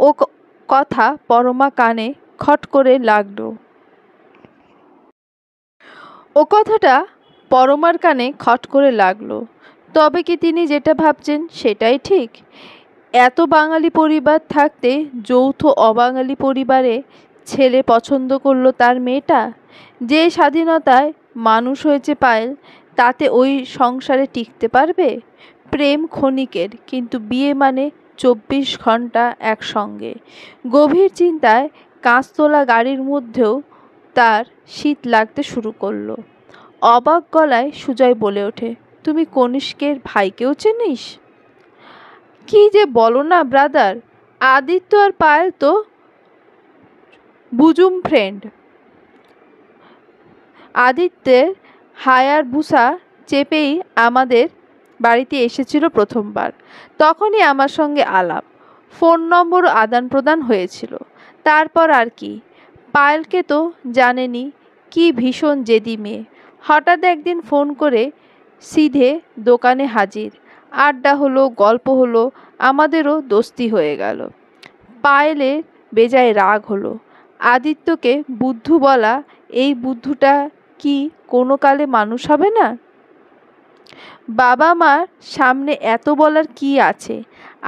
ও কথা পরমা কানে খট করে লাগলো। ও কথাটা পরমার কানে খট করে লাগলো। তবে কি তিনি যেটা ভাবছেন সেটাই ঠিক? এত বাঙালি পরিবার থাকতে যৌথ অবাঙালি পরিবারে ছেলে পছন্দ করলো তার মেয়েটা? যে স্বাধীনতায় মানুষ হয়েছে পায়েল, তাতে ওই সংসারে টিকতে পারবে? প্রেম ক্ষণিকের, কিন্তু বিয়ে মানে 24 ঘন্টা একসঙ্গে। গভীর চিন্তায় কাঁচতোলা গাড়ির মধ্যেও তার শীত লাগতে শুরু করলো। অবাক গলায় সুজয় বলে ওঠে, তুমি কনিষ্কের ভাইকেও চিনিস? কি যে বলো না ব্রাদার, আদিত্য আর পায়েল তো বুজুম ফ্রেন্ড। আদিত্যের হায়ারবুসা চেপেই আমাদের বাড়িতে এসেছিল প্রথমবার। তখনই আমার সঙ্গে আলাপ, ফোন নম্বরও আদান প্রদান হয়েছিল। তারপর আর কি, পায়েলকে তো জানেনি, কি ভীষণ জেদি মেয়ে। হঠাৎ একদিন ফোন করে সিধে দোকানে হাজির। আড্ডা হলো, গল্প হলো, আমাদেরও দোস্তি হয়ে গেল। পায়েলের বেজায় রাগ হলো। আদিত্যকে বুদ্ধু বলা, এই বুদ্ধুটা কি কোনো কালে মানুষ হবে না? বাবা মার সামনে এত বলার কি আছে?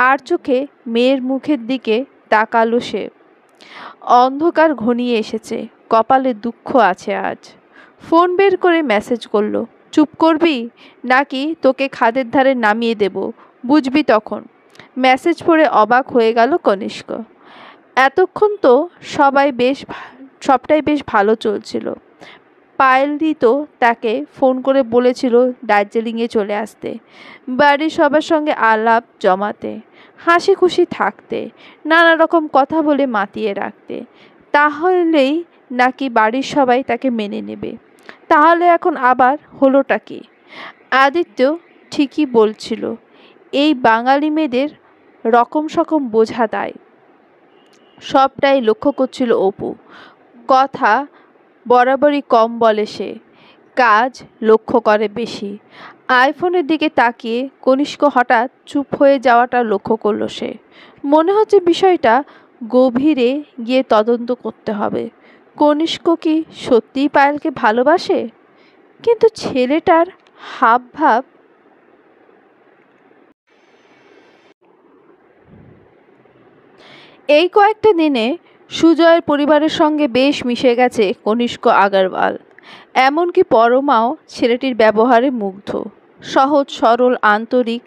আর চোখে মেয়ের মুখের দিকে তাকালো সে। অন্ধকার ঘনিয়ে এসেছে, কপালে দুঃখ আছে আজ। ফোন বের করে মেসেজ করলো, চুপ করবি নাকি তোকে খাদের ধারে নামিয়ে দেব, বুঝবি তখন। মেসেজ পড়ে অবাক হয়ে গেল কনিষ্ক। এতক্ষণ তো সবটাই বেশ ভালো চলছিল। পায়েলই তো তাকে ফোন করে বলেছিল দার্জিলিংয়ে চলে আসতে, বাড়ির সবার সঙ্গে আলাপ জমাতে, হাসি খুশি থাকতে, নানা রকম কথা বলে মাতিয়ে রাখতে। তাহলেই নাকি বাড়ির সবাই তাকে মেনে নেবে। তাহলে এখন আবার হলোটা কি? আদিত্য ঠিকই বলছিল, এই বাঙালি মেয়েদের রকম সকম বোঝা দেয়। সবটাই লক্ষ্য করছিল অপু। কথা বরাবরই কম বলে সে, কাজ লক্ষ্য করে বেশি। আইফোনের দিকে তাকিয়ে কনিষ্ক হঠাৎ চুপ হয়ে যাওয়াটা লক্ষ্য করলো সে। মনে হচ্ছে বিষয়টা গভীরে গিয়ে তদন্ত করতে হবে। কনিষ্ক কি সত্যিই পায়েলকে ভালোবাসে? কিন্তু ছেলেটার হাবভাব। এই কয়েকটা দিনে সুজয়ের পরিবারের সঙ্গে বেশ মিশে গেছে কনিষ্ক আগরওয়াল। এমনকি পরমাও ছেলেটির ব্যবহারে মুগ্ধ। সহজ সরল আন্তরিক,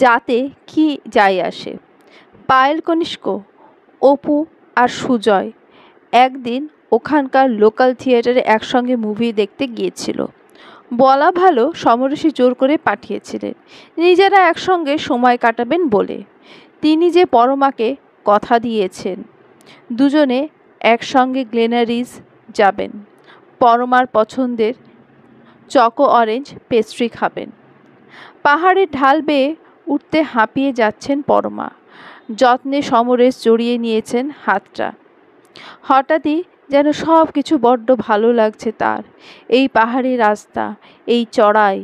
যাতে কি যায় আসে। পায়েল কনিষ্ক, অপু আর সুজয় একদিন ওখানকার লোকাল থিয়েটারে একসঙ্গে মুভি দেখতে গিয়েছিল। বলা ভালো সমরেশই জোর করে পাঠিয়েছিলেন, নিজেরা একসঙ্গে সময় কাটাবেন বলে। তিনি যে পরমাকে কথা দিয়েছেন দুজনে একসঙ্গে গ্লেনারিজ যাবেন, পরমার পছন্দের চকো অরেঞ্জ পেস্ট্রি খাবেন। পাহাড়ের ঢাল বেয়ে উঠতে হাঁপিয়ে যাচ্ছেন পরমা। যত্নে সমরেশ জড়িয়ে নিয়েছেন হাতটা। হঠাৎই যেন সব কিছু বড্ড ভালো লাগছে তার। এই পাহাড়ি রাস্তা, এই চড়াই,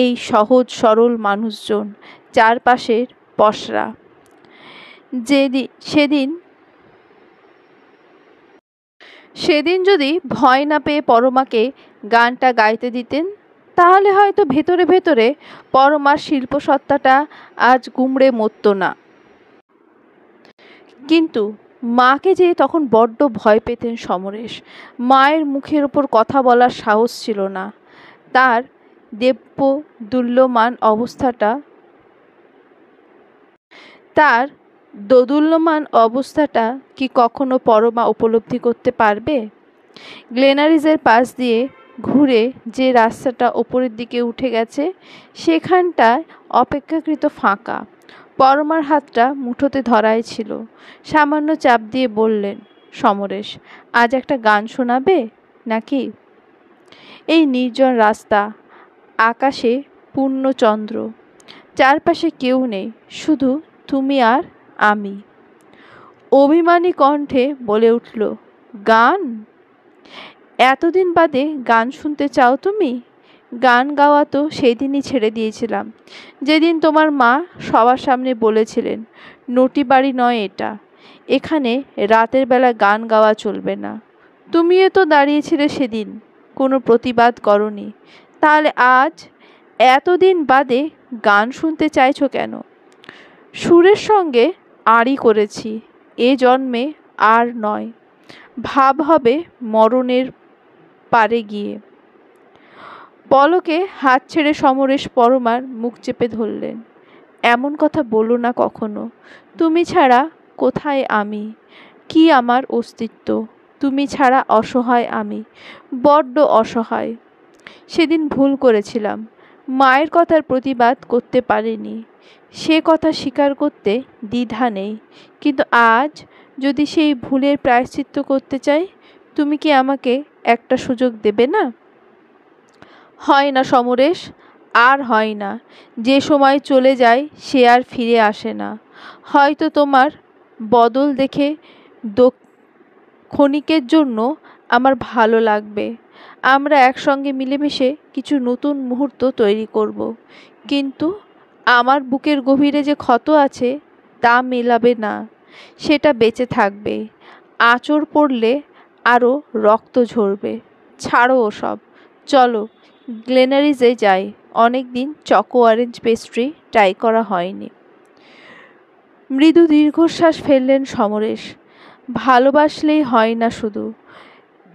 এই সহজ সরল মানুষজন, চারপাশের পসরা। সেদিন যদি ভয় না পেয়ে পরমাকে গানটা গাইতে দিতেন, তাহলে হয়তো ভেতরে ভেতরে পরমার শিল্পসত্তাটা আজ গুমড়ে মরত না। কিন্তু মাকে যে তখন বড্ড ভয় পেতেন সমরেশ। মায়ের মুখের ওপর কথা বলার সাহস ছিল না তার। তার দোদুল্যমান অবস্থাটা কি কখনো পরমা উপলব্ধি করতে পারবে? গ্লেনারিজের পাশ দিয়ে ঘুরে যে রাস্তাটা ওপরের দিকে উঠে গেছে, সেখানটায় অপেক্ষাকৃত ফাঁকা। পরমার হাতটা মুঠোতে ধরাই ছিল। সামান্য চাপ দিয়ে বললেন, সমরেশ, আজ একটা গান শোনাবে নাকি? এই নির্জন রাস্তা, আকাশে পূর্ণচন্দ্র, চারপাশে কেউ নেই, শুধু তুমি আর আমি। অভিমানী কণ্ঠে বলে উঠল, গান? এতদিন বাদে গান শুনতে চাও তুমি? গান গাওয়া তো সেই দিনই ছেড়ে দিয়েছিলাম, যেদিন তোমার মা সবার সামনে বলেছিলেন নটি বাড়ি নয় এটা, এখানে রাতের বেলা গান গাওয়া চলবে না। তুমিও তো দাঁড়িয়েছিলে সেদিন, কোনো প্রতিবাদ করনি। তাহলে আজ এতদিন বাদে গান শুনতে চাইছো কেন? সুরের সঙ্গে আড়ি করেছি, এ জন্মে আর নয়। ভাব হবে মরণের পারে গিয়ে। পলকে হাত ছেড়ে সমরেশ পরমার মুখ চেপে ধরলেন। এমন কথা বলো না কখনো। তুমি ছাড়া কোথায় আমি? কি আমার অস্তিত্ব? তুমি ছাড়া অসহায় আমি, বড্ড অসহায়। সেদিন ভুল করেছিলাম, মায়ের কথার প্রতিবাদ করতে পারিনি। সে কথা স্বীকার করতে দ্বিধা নেই, কিন্তু আজ যদি সেই ভুলের প্রায়শ্চিত্ত করতে চাই, তুমি কি আমাকে একটা সুযোগ দেবে না? হয় না সমরেশ, আর হয় না। যে সময় চলে যায় সে আর ফিরে আসে না। হয়তো তোমার বদল দেখে ক্ষণিকের জন্য আমার ভালো লাগবে। আমরা একসঙ্গে মিলেমিশে কিছু নতুন মুহূর্ত তৈরি করব। কিন্তু আমার বুকের গভীরে যে ক্ষত আছে তা মেলাবে না, সেটা বেঁচে থাকবে। আঁচড় পড়লে আরও রক্ত ঝরবে। ছাড়ো ওসব, চলো গ্লেনারিজে যাই। অনেক দিন চকো অরেঞ্জ পেস্ট্রি ট্রাই করা হয়নি। মৃদু দীর্ঘশ্বাস ফেললেন সমরেশ। ভালোবাসলেই হয় না শুধু,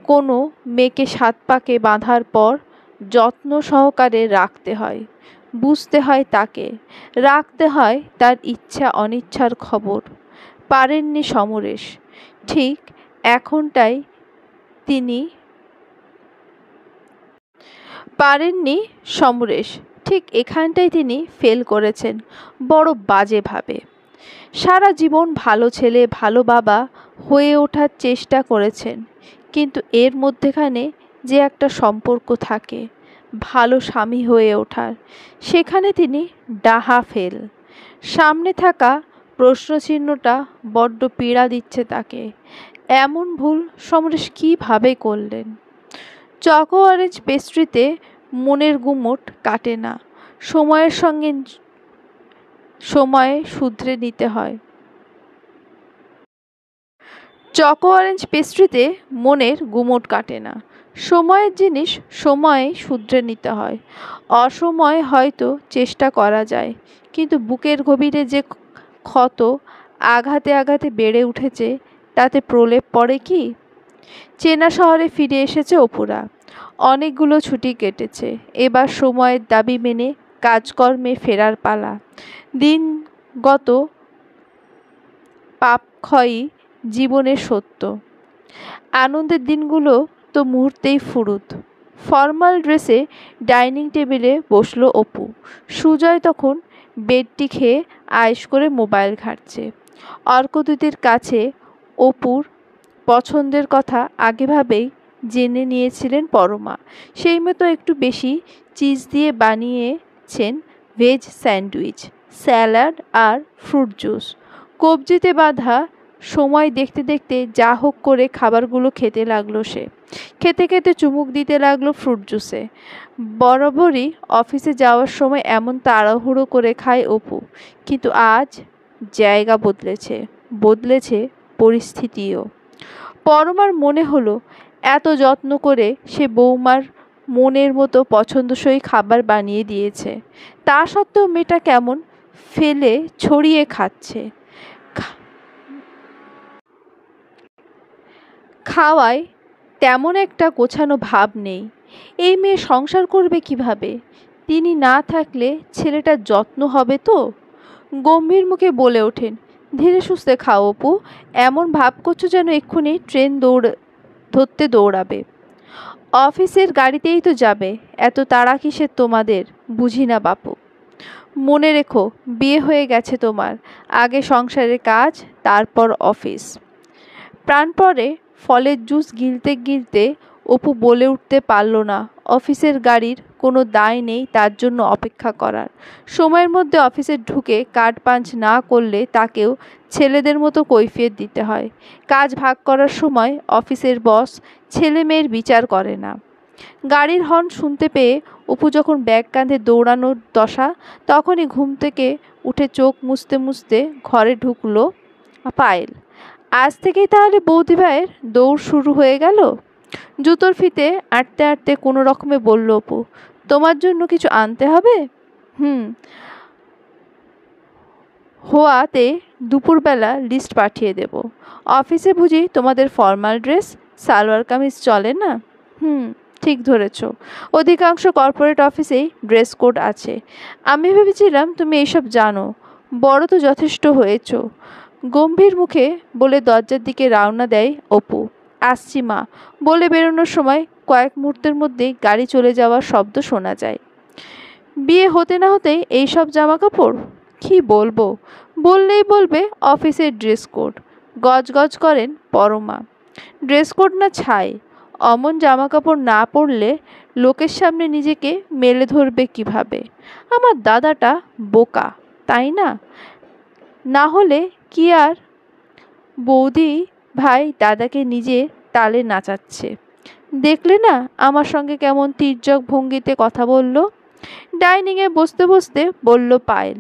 কোনো মেয়েকে 7 পাকে বাঁধার পর যত্ন সহকারে রাখতে হয়, বুঝতে হয় তাকে, রাখতে হয় তার ইচ্ছা অনিচ্ছার খবর। পারেননি সমরেশ। ঠিক এখনটাই তিনি ঠিক এখানটাই তিনি ফেল করেছেন বড় বাজেভাবে। সারা জীবন ভালো ছেলে ভালো বাবা হয়ে ওঠার চেষ্টা করেছেন, কিন্তু এর মধ্যেখানে যে একটা সম্পর্ক থাকে ভালো স্বামী হয়ে ওঠার, সেখানে তিনি ডাহা ফেল। সামনে থাকা প্রশ্নচিহ্নটা বড্ড পীড়া দিচ্ছে তাকে। এমন ভুল সমরেশ কীভাবে করলেন? চকো অরেঞ্জ পেস্ট্রিতে মনের গুমট কাটে না, সময়ের সঙ্গে সময়ে শুধরে নিতে হয়। চকো অরেঞ্জ পেস্ট্রিতে মনের গুমট কাটে না, সময়ের জিনিস সময়ে শুধরে নিতে হয়। অসময়ে হয়তো চেষ্টা করা যায়, কিন্তু বুকের গভীরে যে ক্ষত আঘাতে আঘাতে বেড়ে উঠেছে, তাতে প্রলেপ পড়ে কি? চেনা শহরে ফিরে এসেছে অপুরা। অনেকগুলো ছুটি কেটেছে। এবার সময়ের দাবি মেনে কাজকর্মে ফেরার পালা। দিনগত পাপক্ষয়ী জীবনের সত্য। আনন্দের দিনগুলো তো মুহূর্তেই ফর্মাল ড্রেসে ডাইনিং টেবিলে বসলো অপু। সুজয় তখন বেডটি খেয়ে আয়েশ করে মোবাইল ঘাঁটছে। অর্কদ্যুতির কাছে অপুর পছন্দের কথা আগেভাবেই জেনে নিয়েছিলেন পরমা। সেই মতো একটু বেশি চিজ দিয়ে বানিয়েছেন ভেজ স্যান্ডউইচ, স্যালাড আর ফ্রুট জুস। কবজিতে বাঁধা সময় দেখতে দেখতে যা হোক করে খাবারগুলো খেতে লাগলো সে। খেতে খেতে চুমুক দিতে লাগলো ফ্রুট জুসে। বরাবরই অফিসে যাওয়ার সময় এমন তাড়াহুড়ো করে খায় অপু, কিন্তু আজ জায়গা বদলেছে, বদলেছে পরিস্থিতিও। পরমার মনে হলো এত যত্ন করে সে বৌমার মনের মতো পছন্দসই খাবার বানিয়ে দিয়েছে, তা সত্ত্বেও মেয়েটা কেমন ফেলে ছড়িয়ে খাচ্ছে। খাওয়ায় তেমন একটা গোছানো ভাব নেই। এই মেয়ে সংসার করবে কিভাবে? তিনি না থাকলে ছেলেটার যত্ন হবে তো? গম্ভীর মুখে বলে ওঠেন, ধীরে সুস্থে খাও অপু, এমন ভাব করছো যেন এক্ষুনি ট্রেন ধরতে দৌড়াবে। অফিসের গাড়িতেই তো যাবে, এত তাড়া কিসের তোমাদের? বুঝি না বাপু। মনে রেখো, বিয়ে হয়ে গেছে তোমার, আগে সংসারের কাজ, তারপর অফিস। প্রাণপণে ফলের জুস গিলতে গিলতে অপু বলে উঠতে পারল না, অফিসের গাড়ির কোনো দায় নেই তার জন্য অপেক্ষা করার। সময়ের মধ্যে অফিসে ঢুকে কার্ড পাঞ্চ না করলে তাকেও ছেলেদের মতো কৈফিয়ত দিতে হয়। কাজ ভাগ করার সময় অফিসের বস ছেলে মেয়ের বিচার করে না। গাড়ির হর্ন শুনতে পেয়ে অপু যখন ব্যাগ কাঁধে দৌড়ানোর দশা, তখনই ঘুম থেকে উঠে চোখ মুছতে মুছতে ঘরে ঢুকলো পায়েল। আজ থেকেই তাহলে বৌদি ভাইয়ের দৌড় শুরু হয়ে গেল? জুতোর ফিতে আঁটতে আঁটতে কোনো রকমে বলল অপু, তোমার জন্য কিছু আনতে হবে? হোয়াতে দুপুরবেলা লিস্ট পাঠিয়ে দেব। অফিসে বুঝি তোমাদের ফর্মাল ড্রেস, সালোয়ার কামিজ চলে না? ঠিক ধরেছ, অধিকাংশ কর্পোরেট অফিসেই ড্রেস কোড আছে। আমি ভেবেছিলাম তুমি এইসব জানো, বড় তো যথেষ্ট হয়েছ। গম্ভীর মুখে বলে দরজার দিকে রওনা দেয় অপু। আসছি মা বলে বেরোনোর সময় কয়েক মুহূর্তের মধ্যেই গাড়ি চলে যাওয়ার শব্দ শোনা যায়। বিয়ে হতে না হতেই এইসব জামা কাপড়? কি বলবো, বললেই বলবে অফিসের ড্রেস কোড। গজগজ করেন পরমা। ড্রেস কোড না ছাই, অমন জামা কাপড় না পরলে লোকের সামনে নিজেকে মেলে ধরবে কিভাবে? আমার দাদাটা বোকা, তাই না? না হলে কি আর? বৌদি ভাই দাদাকে নিজে তালে নাচাচ্ছে, দেখলে না আমার সঙ্গে কেমন তির্যক ভঙ্গিতে কথা বলল। ডাইনিংয়ে বসতে বসতে বলল পায়েল,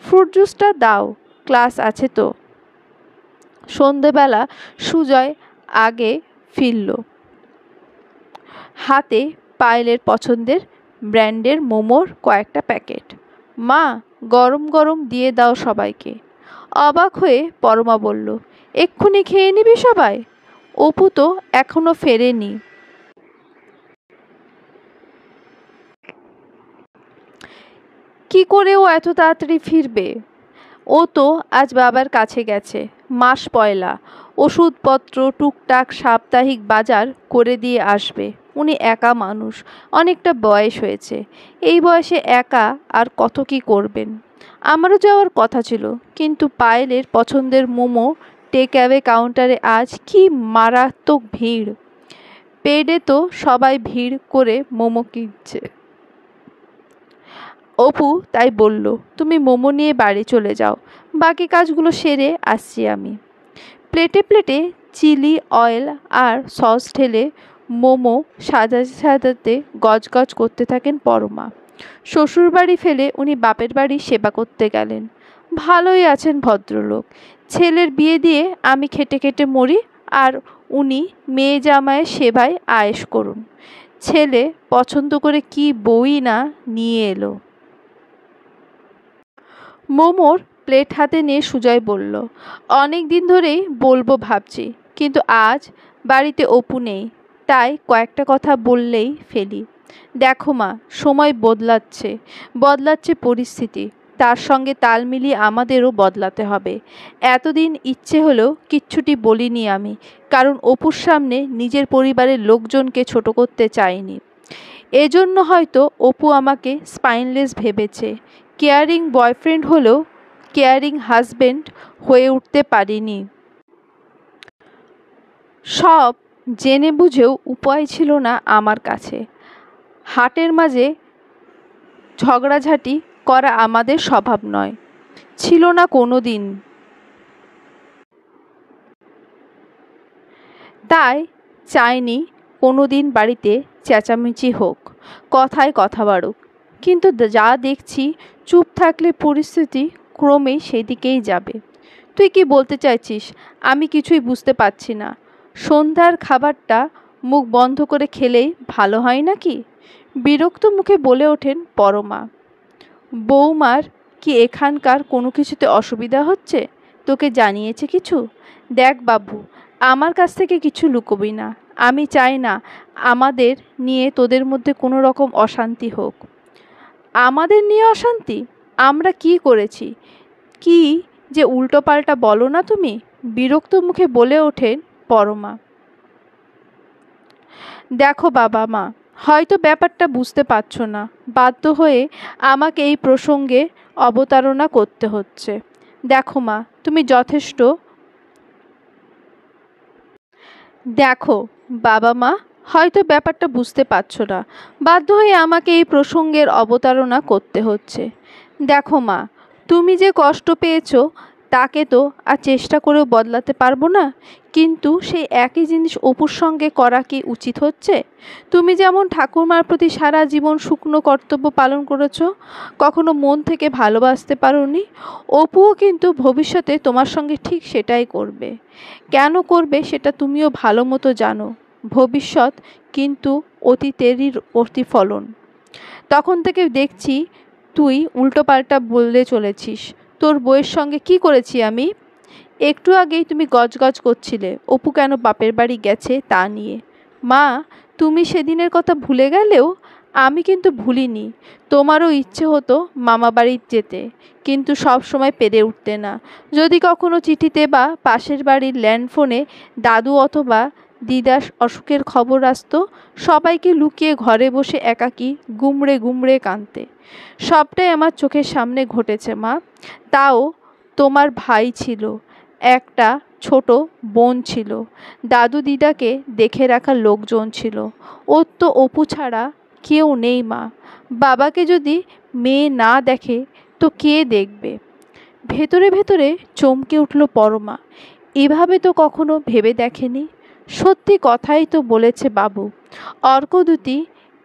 ফ্রুট জুসটা দাও, ক্লাস আছে তো। সন্ধেবেলা সুজয় আগে ফিরল, হাতে পায়েলের পছন্দের ব্র্যান্ডের মোমোর কয়েকটা প্যাকেট। মা, গরম গরম দিয়ে দাও সবাইকে। অবাক হয়ে পরমা বলল, এক্ষুনি খেয়ে নিবি সবাই? অপু তো এখনো ফেরেনি। কি করে ও এত তাড়াতাড়ি ফিরবে? ও তো আজ বাবার কাছে গেছে, মাস পয়লা ওষুধপত্র টুকটাক সাপ্তাহিক বাজার করে দিয়ে আসবে। উনি একা মানুষ, অনেকটা বয়স হয়েছে, এই বয়সে একা আর কত কি করবেন। আমারও যাওয়ার কথা ছিল, কিন্তু পায়েলের পছন্দের মোমো টেক অ্যাওয়ে কাউন্টারে আজ কি মারাত্মক ভিড়। পেডে তো সবাই ভিড় করে মোমো কিনছে। অপু তাই বলল, তুমি মোমো নিয়ে বাড়ি চলে যাও, বাকি কাজগুলো সেরে আসছি আমি। প্লেটে প্লেটে চিলি অয়েল আর সস ঢেলে মোমো সাজাতে সাজাতে গজগজ করতে থাকেন পরমা। শ্বশুরবাড়ি ফেলে উনি বাপের বাড়ি সেবা করতে গেলেন। ভালোই আছেন ভদ্রলোক, ছেলের বিয়ে দিয়ে আমি খেটে খেটে মরি, আর উনি মেয়ে জামাইয়ের সেবায় আয়েশ করুন। ছেলে পছন্দ করে কি বই না নিয়ে এলো। মোমোর প্লেট হাতে নিয়ে সুজয় বলল, অনেক দিন ধরেই বলবো ভাবছি, কিন্তু আজ বাড়িতে অপু নেই, তাই কয়েকটা কথা বললেই ফেলি। দেখো মা, সময় বদলাচ্ছে, বদলাচ্ছে পরিস্থিতি, তার সঙ্গে তাল মিলিয়ে আমাদেরও বদলাতে হবে। এতদিন ইচ্ছে হলেও কিচ্ছুটি বলিনি আমি, কারণ অপুর সামনে নিজের পরিবারের লোকজনকে ছোট করতে চাইনি। এজন্য হয়তো অপু আমাকে স্পাইনলেস ভেবেছে। কেয়ারিং বয়ফ্রেন্ড হলেও কেয়ারিং হাজবেন্ড হয়ে উঠতে পারিনি। সব জেনে বুঝেও উপায় ছিল না আমার কাছে। হাটের মাঝে ঝগড়াঝাটি করা আমাদের স্বভাব নয়, ছিল না কোনো দিন। তাই চাইনি কোনো দিন বাড়িতে চেঁচামেচি হোক, কথায় কথা বাড়ুক। কিন্তু যা দেখছি, চুপ থাকলে পরিস্থিতি ক্রমেই সেদিকেই যাবে। তুই কি বলতে চাইছিস আমি কিছুই বুঝতে পারছি না। সন্ধ্যার খাবারটা মুখ বন্ধ করে খেলেই ভালো হয় নাকি? বিরক্ত মুখে বলে ওঠেন পরমা। বৌমার কি এখানকার কোনো কিছুতে অসুবিধা হচ্ছে? তোকে জানিয়েছে কিছু? দেখ বাবু, আমার কাছ থেকে কিছু লুকোবি না। আমি চাই না আমাদের নিয়ে তোদের মধ্যে কোনো রকম অশান্তি হোক। আমাদের নিয়ে অশান্তি? আমরা কি করেছি? কি যে উল্টোপাল্টা বলো না তুমি? বিরক্ত মুখে বলে ওঠেন পরমা। দেখো বাবা মা, হয়তো ব্যাপারটা বুঝতে পারছো না। বাধ্য হয়ে আমাকে এই প্রসঙ্গে অবতারণা করতে হচ্ছে। দেখো মা, তুমি যথেষ্ট। দেখো বাবা মা, হয়তো ব্যাপারটা বুঝতে পারছো না। বাধ্য হয়ে আমাকে এই প্রসঙ্গের অবতারণা করতে হচ্ছে। দেখো মা, তুমি যে কষ্ট পেয়েছো তাকে তো আর চেষ্টা করেও বদলাতে পারবো না। কিন্তু সেই একই জিনিস অপুর সঙ্গে করা কি উচিত হচ্ছে? তুমি যেমন ঠাকুরমার প্রতি সারা জীবন শুকনো কর্তব্য পালন করেছো, কখনো মন থেকে ভালোবাসতে পারোনি, অপুও কিন্তু ভবিষ্যতে তোমার সঙ্গে ঠিক সেটাই করবে। কেন করবে সেটা তুমিও ভালো মতো জানো। ভবিষ্যৎ কিন্তু অতীতেরই প্রতিফলন। তখন থেকে দেখছি তুই উল্টোপাল্টা বললে চলেছিস। তোর বউয়ের সঙ্গে কি করেছি আমি? একটু আগেই তুমি গজগজ করছিলে অপু কেন বাপের বাড়ি গেছে তা নিয়ে। মা, তুমি সেদিনের কথা ভুলে গেলেও আমি কিন্তু ভুলিনি। তোমারও ইচ্ছে হতো মামা বাড়ি যেতে, কিন্তু সব সময় পেরে উঠতে না। যদি কখনো চিঠিতে বা পাশের বাড়ির ল্যান্ডফোনে দাদু অথবা দিদার অসুখের খবর আসতো, সবাইকে লুকিয়ে ঘরে বসে একাকী গুমড়ে গুমড়ে কাঁদতে। সবটাই আমার চোখের সামনে ঘটেছে মা। তাও তোমার ভাই ছিল, একটা ছোট বোন ছিল, দাদু দিদাকে দেখে রাখার লোকজন ছিল। ওর তো অপু ছাড়া কেউ নেই মা। বাবাকে যদি মেয়ে না দেখে তো কে দেখবে? ভেতরে ভেতরে চমকে উঠল পরমা। এভাবে তো কখনো ভেবে দেখেনি। সত্যি কথাই তো বলেছে বাবু। অর্কদূতি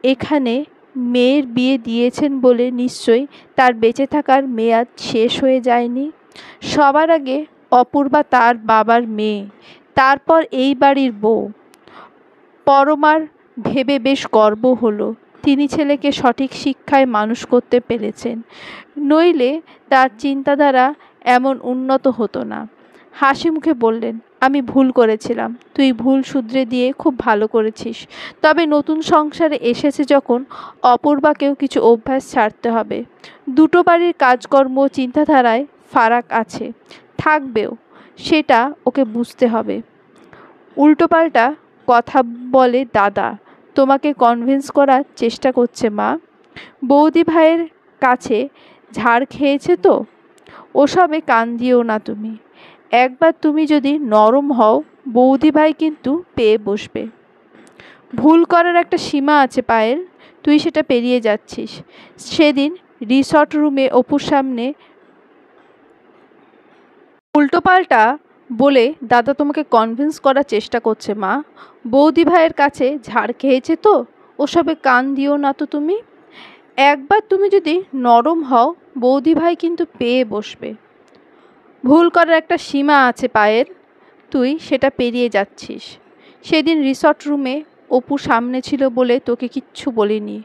এখানে মেয়ের বিয়ে দিয়েছেন বলে নিশ্চয়ই তার বেঁচে থাকার মেয়াদ শেষ হয়ে যায়নি। সবার আগে অপূর্বা তার বাবার মেয়ে, তারপর এই বাড়ির বউ। পরমার ভেবে বেশ গর্ব হলো তিনি ছেলেকে সঠিক শিক্ষায় মানুষ করতে পেরেছেন, নইলে তার চিন্তাধারা এমন উন্নত হতো না। হাসি মুখে বললেন, আমি ভুল করেছিলাম। তুই ভুল শুধরে দিয়ে খুব ভালো করেছিস। তবে নতুন সংসারে এসেছে যখন অপূর্বাকেও কিছু অভ্যাস ছাড়তে হবে। দুটো বাড়ির কাজকর্ম চিন্তাধারায় ফারাক আছে, থাকবেও, সেটা ওকে বুঝতে হবে। উল্টোপাল্টা কথা বলে দাদা, তোমাকে কনভিন্স করার চেষ্টা করছে মা। বৌদি ভাইয়ের কাছে ঝাড় খেয়েছে তো, ওসবে কান দিও না তুমি। একবার তুমি যদি নরম হও, বৌদি ভাই কিন্তু পেয়ে বসবে। ভুল করার একটা সীমা আছে পায়েল, তুই সেটা পেরিয়ে যাচ্ছিস। সেদিন রিসর্ট রুমে অপুর সামনে উল্টোপাল্টা বলে দাদা তোমাকে কনভিন্স করার চেষ্টা করছে মা। বৌদি ভাইয়ের কাছে ঝাড় খেয়েছে তো, ওসবে কান দিও না তো তুমি। একবার তুমি যদি নরম হও, বৌদি ভাই কিন্তু পেয়ে বসবে। ভুল করার একটা সীমা আছে পায়েল, তুই সেটা পেরিয়ে যাচ্ছিস। সেদিন রিসর্ট রুমে অপু সামনে ছিল বলে তোকে কিচ্ছু বলিনি।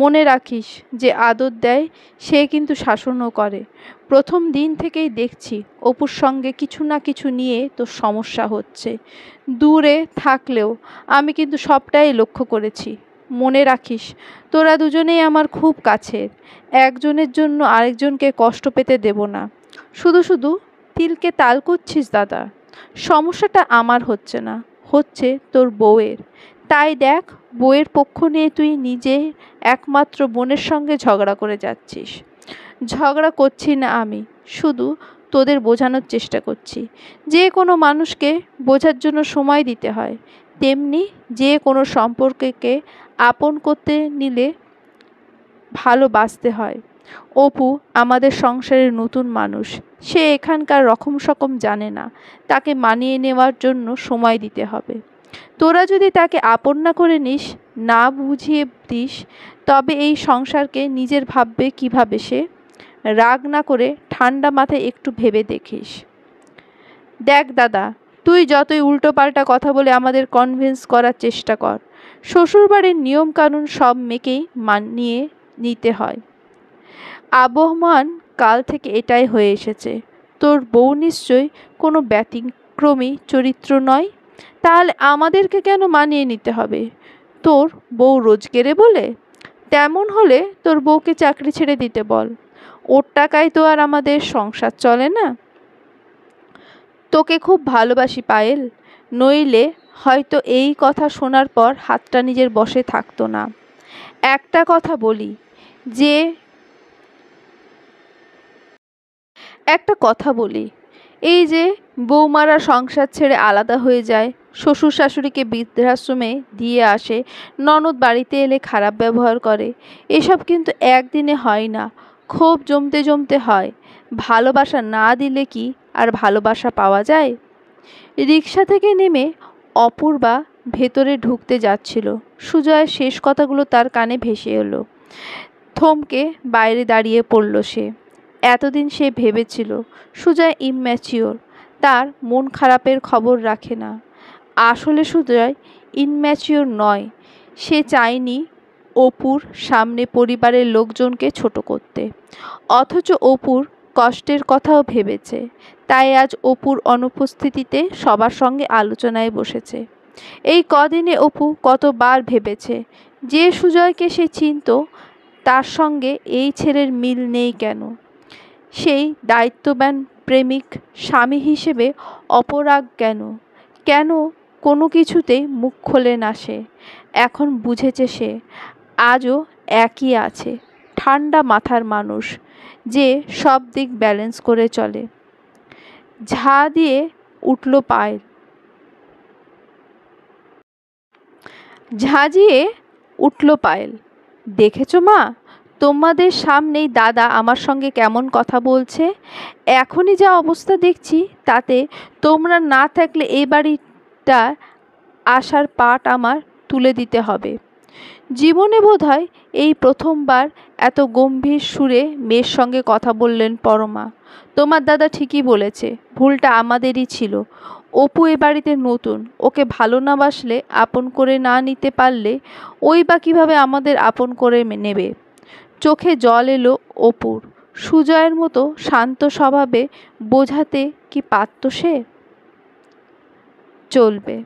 মনে রাখিস, যে আদর দেয় সে কিন্তু শাসনও করে। প্রথম দিন থেকেই দেখছি অপুর সঙ্গে কিছু না কিছু নিয়ে তোর সমস্যা হচ্ছে। দূরে থাকলেও আমি কিন্তু সবটাই লক্ষ্য করেছি। মনে রাখিস, তোরা দুজনেই আমার খুব কাছের। একজনের জন্য আরেকজনকে কষ্ট পেতে দেব না। শুধু শুধু তিলকে তাল করছিস দাদা। সমস্যাটা আমার হচ্ছে না, হচ্ছে তোর বউয়ের। তাই দেখ, বউয়ের পক্ষ নিয়ে তুই নিজে একমাত্র বোনের সঙ্গে ঝগড়া করে যাচ্ছিস। ঝগড়া করছি না আমি, শুধু তোদের বোঝানোর চেষ্টা করছি। যে কোনো মানুষকে বোঝার জন্য সময় দিতে হয়, তেমনি যে কোনো সম্পর্ককে আপন করতে নিলে ভালোবাসতে হয়। অপু আমাদের সংসারের নতুন মানুষ, সে এখানকার রকম সকম জানে না, তাকে মানিয়ে নেওয়ার জন্য সময় দিতে হবে। তোরা যদি তাকে আপন না করে নিস, না বুঝিয়ে দিস, তবে এই সংসারকে নিজের ভাববে কিভাবে সে? রাগ না করে ঠান্ডা মাথায় একটু ভেবে দেখিস। দেখ দাদা, তুই যতই উল্টোপাল্টা কথা বলে আমাদের কনভিন্স করার চেষ্টা কর, শ্বশুরবাড়ির নিয়মকানুন সব মেয়েকেই মানিয়ে নিতে হয়। আবহমান কাল থেকে এটাই হয়ে এসেছে। তোর বউ নিশ্চয়ই কোনো ব্যতিক্রমী চরিত্র নয়, তাহলে আমাদেরকে কেন মানিয়ে নিতে হবে? তোর বউ রোজগেরে বলে? তেমন হলে তোর বউকে চাকরি ছেড়ে দিতে বল, ওর টাকায় তো আর আমাদের সংসার চলে না। তোকে খুব ভালোবাসি পায়েল, নইলে হয়তো এই কথা শোনার পর হাতটা নিজের বশে থাকতো না। একটা কথা বলি, এই যে বৌমারা সংসার ছেড়ে আলাদা হয়ে যায়, শ্বশুর শাশুড়িকে বৃদ্ধাশ্রমে দিয়ে আসে, ননদ বাড়িতে এলে খারাপ ব্যবহার করে, এসব কিন্তু একদিনে হয় না, ক্ষোভ জমতে জমতে হয়। ভালোবাসা না দিলে কি আর ভালোবাসা পাওয়া যায়? রিকশা থেকে নেমে অপূর্বা ভেতরে ঢুকতে যাচ্ছিল, সুজয়ের শেষ কথাগুলো তার কানে ভেসে এলো। থমকে বাইরে দাঁড়িয়ে পড়ল সে। এতদিন সে ভেবেছিল সুজয় ইম্যাচিওর, তার মন খারাপের খবর রাখে না। আসলে সুজয় ইম্যাচিওর নয়, সে চায়নি অপুর সামনে পরিবারের লোকজনকে ছোট করতে, অথচ অপুর কষ্টের কথাও ভেবেছে। তাই আজ অপুর অনুপস্থিতিতে সবার সঙ্গে আলোচনায় বসেছে। এই কদিনে অপু কতবার ভেবেছে, যে সুজয়কে সে চিনত তার সঙ্গে এই ছেলের মিল নেই কেন? সেই দায়িত্ববান প্রেমিক স্বামী হিসেবে অপরাগ কেন? কেন কোনো কিছুতেই মুখ খোলে না সে? এখন বুঝেছে সে আজও একই আছে, ঠান্ডা মাথার মানুষ, যে সব দিক ব্যালেন্স করে চলে। ঝাঁজিয়ে উঠল পায়েল। দেখেছো মা, তোমাদের সামনেই দাদা আমার সঙ্গে কেমন কথা বলছে। এখনই যা অবস্থা দেখছি, তাতে তোমরা না থাকলে এই বাড়িটা আসার পাট আমার তুলে দিতে হবে। জীবনে বোধহয় এই প্রথমবার এত গম্ভীর সুরে মেয়ের সঙ্গে কথা বললেন পরমা। তোমার দাদা ঠিকই বলেছে, ভুলটা আমাদেরই ছিল। অপু এ বাড়িতে নতুন, ওকে ভালো না বাসলে, আপন করে না নিতে পারলে ওই বা কীভাবে আমাদের আপন করে নেবে? চোখে জল এলো অপুর। সুজয়ের মতো শান্ত স্বভাবে বোঝাতে কি পারত সে? চলবে।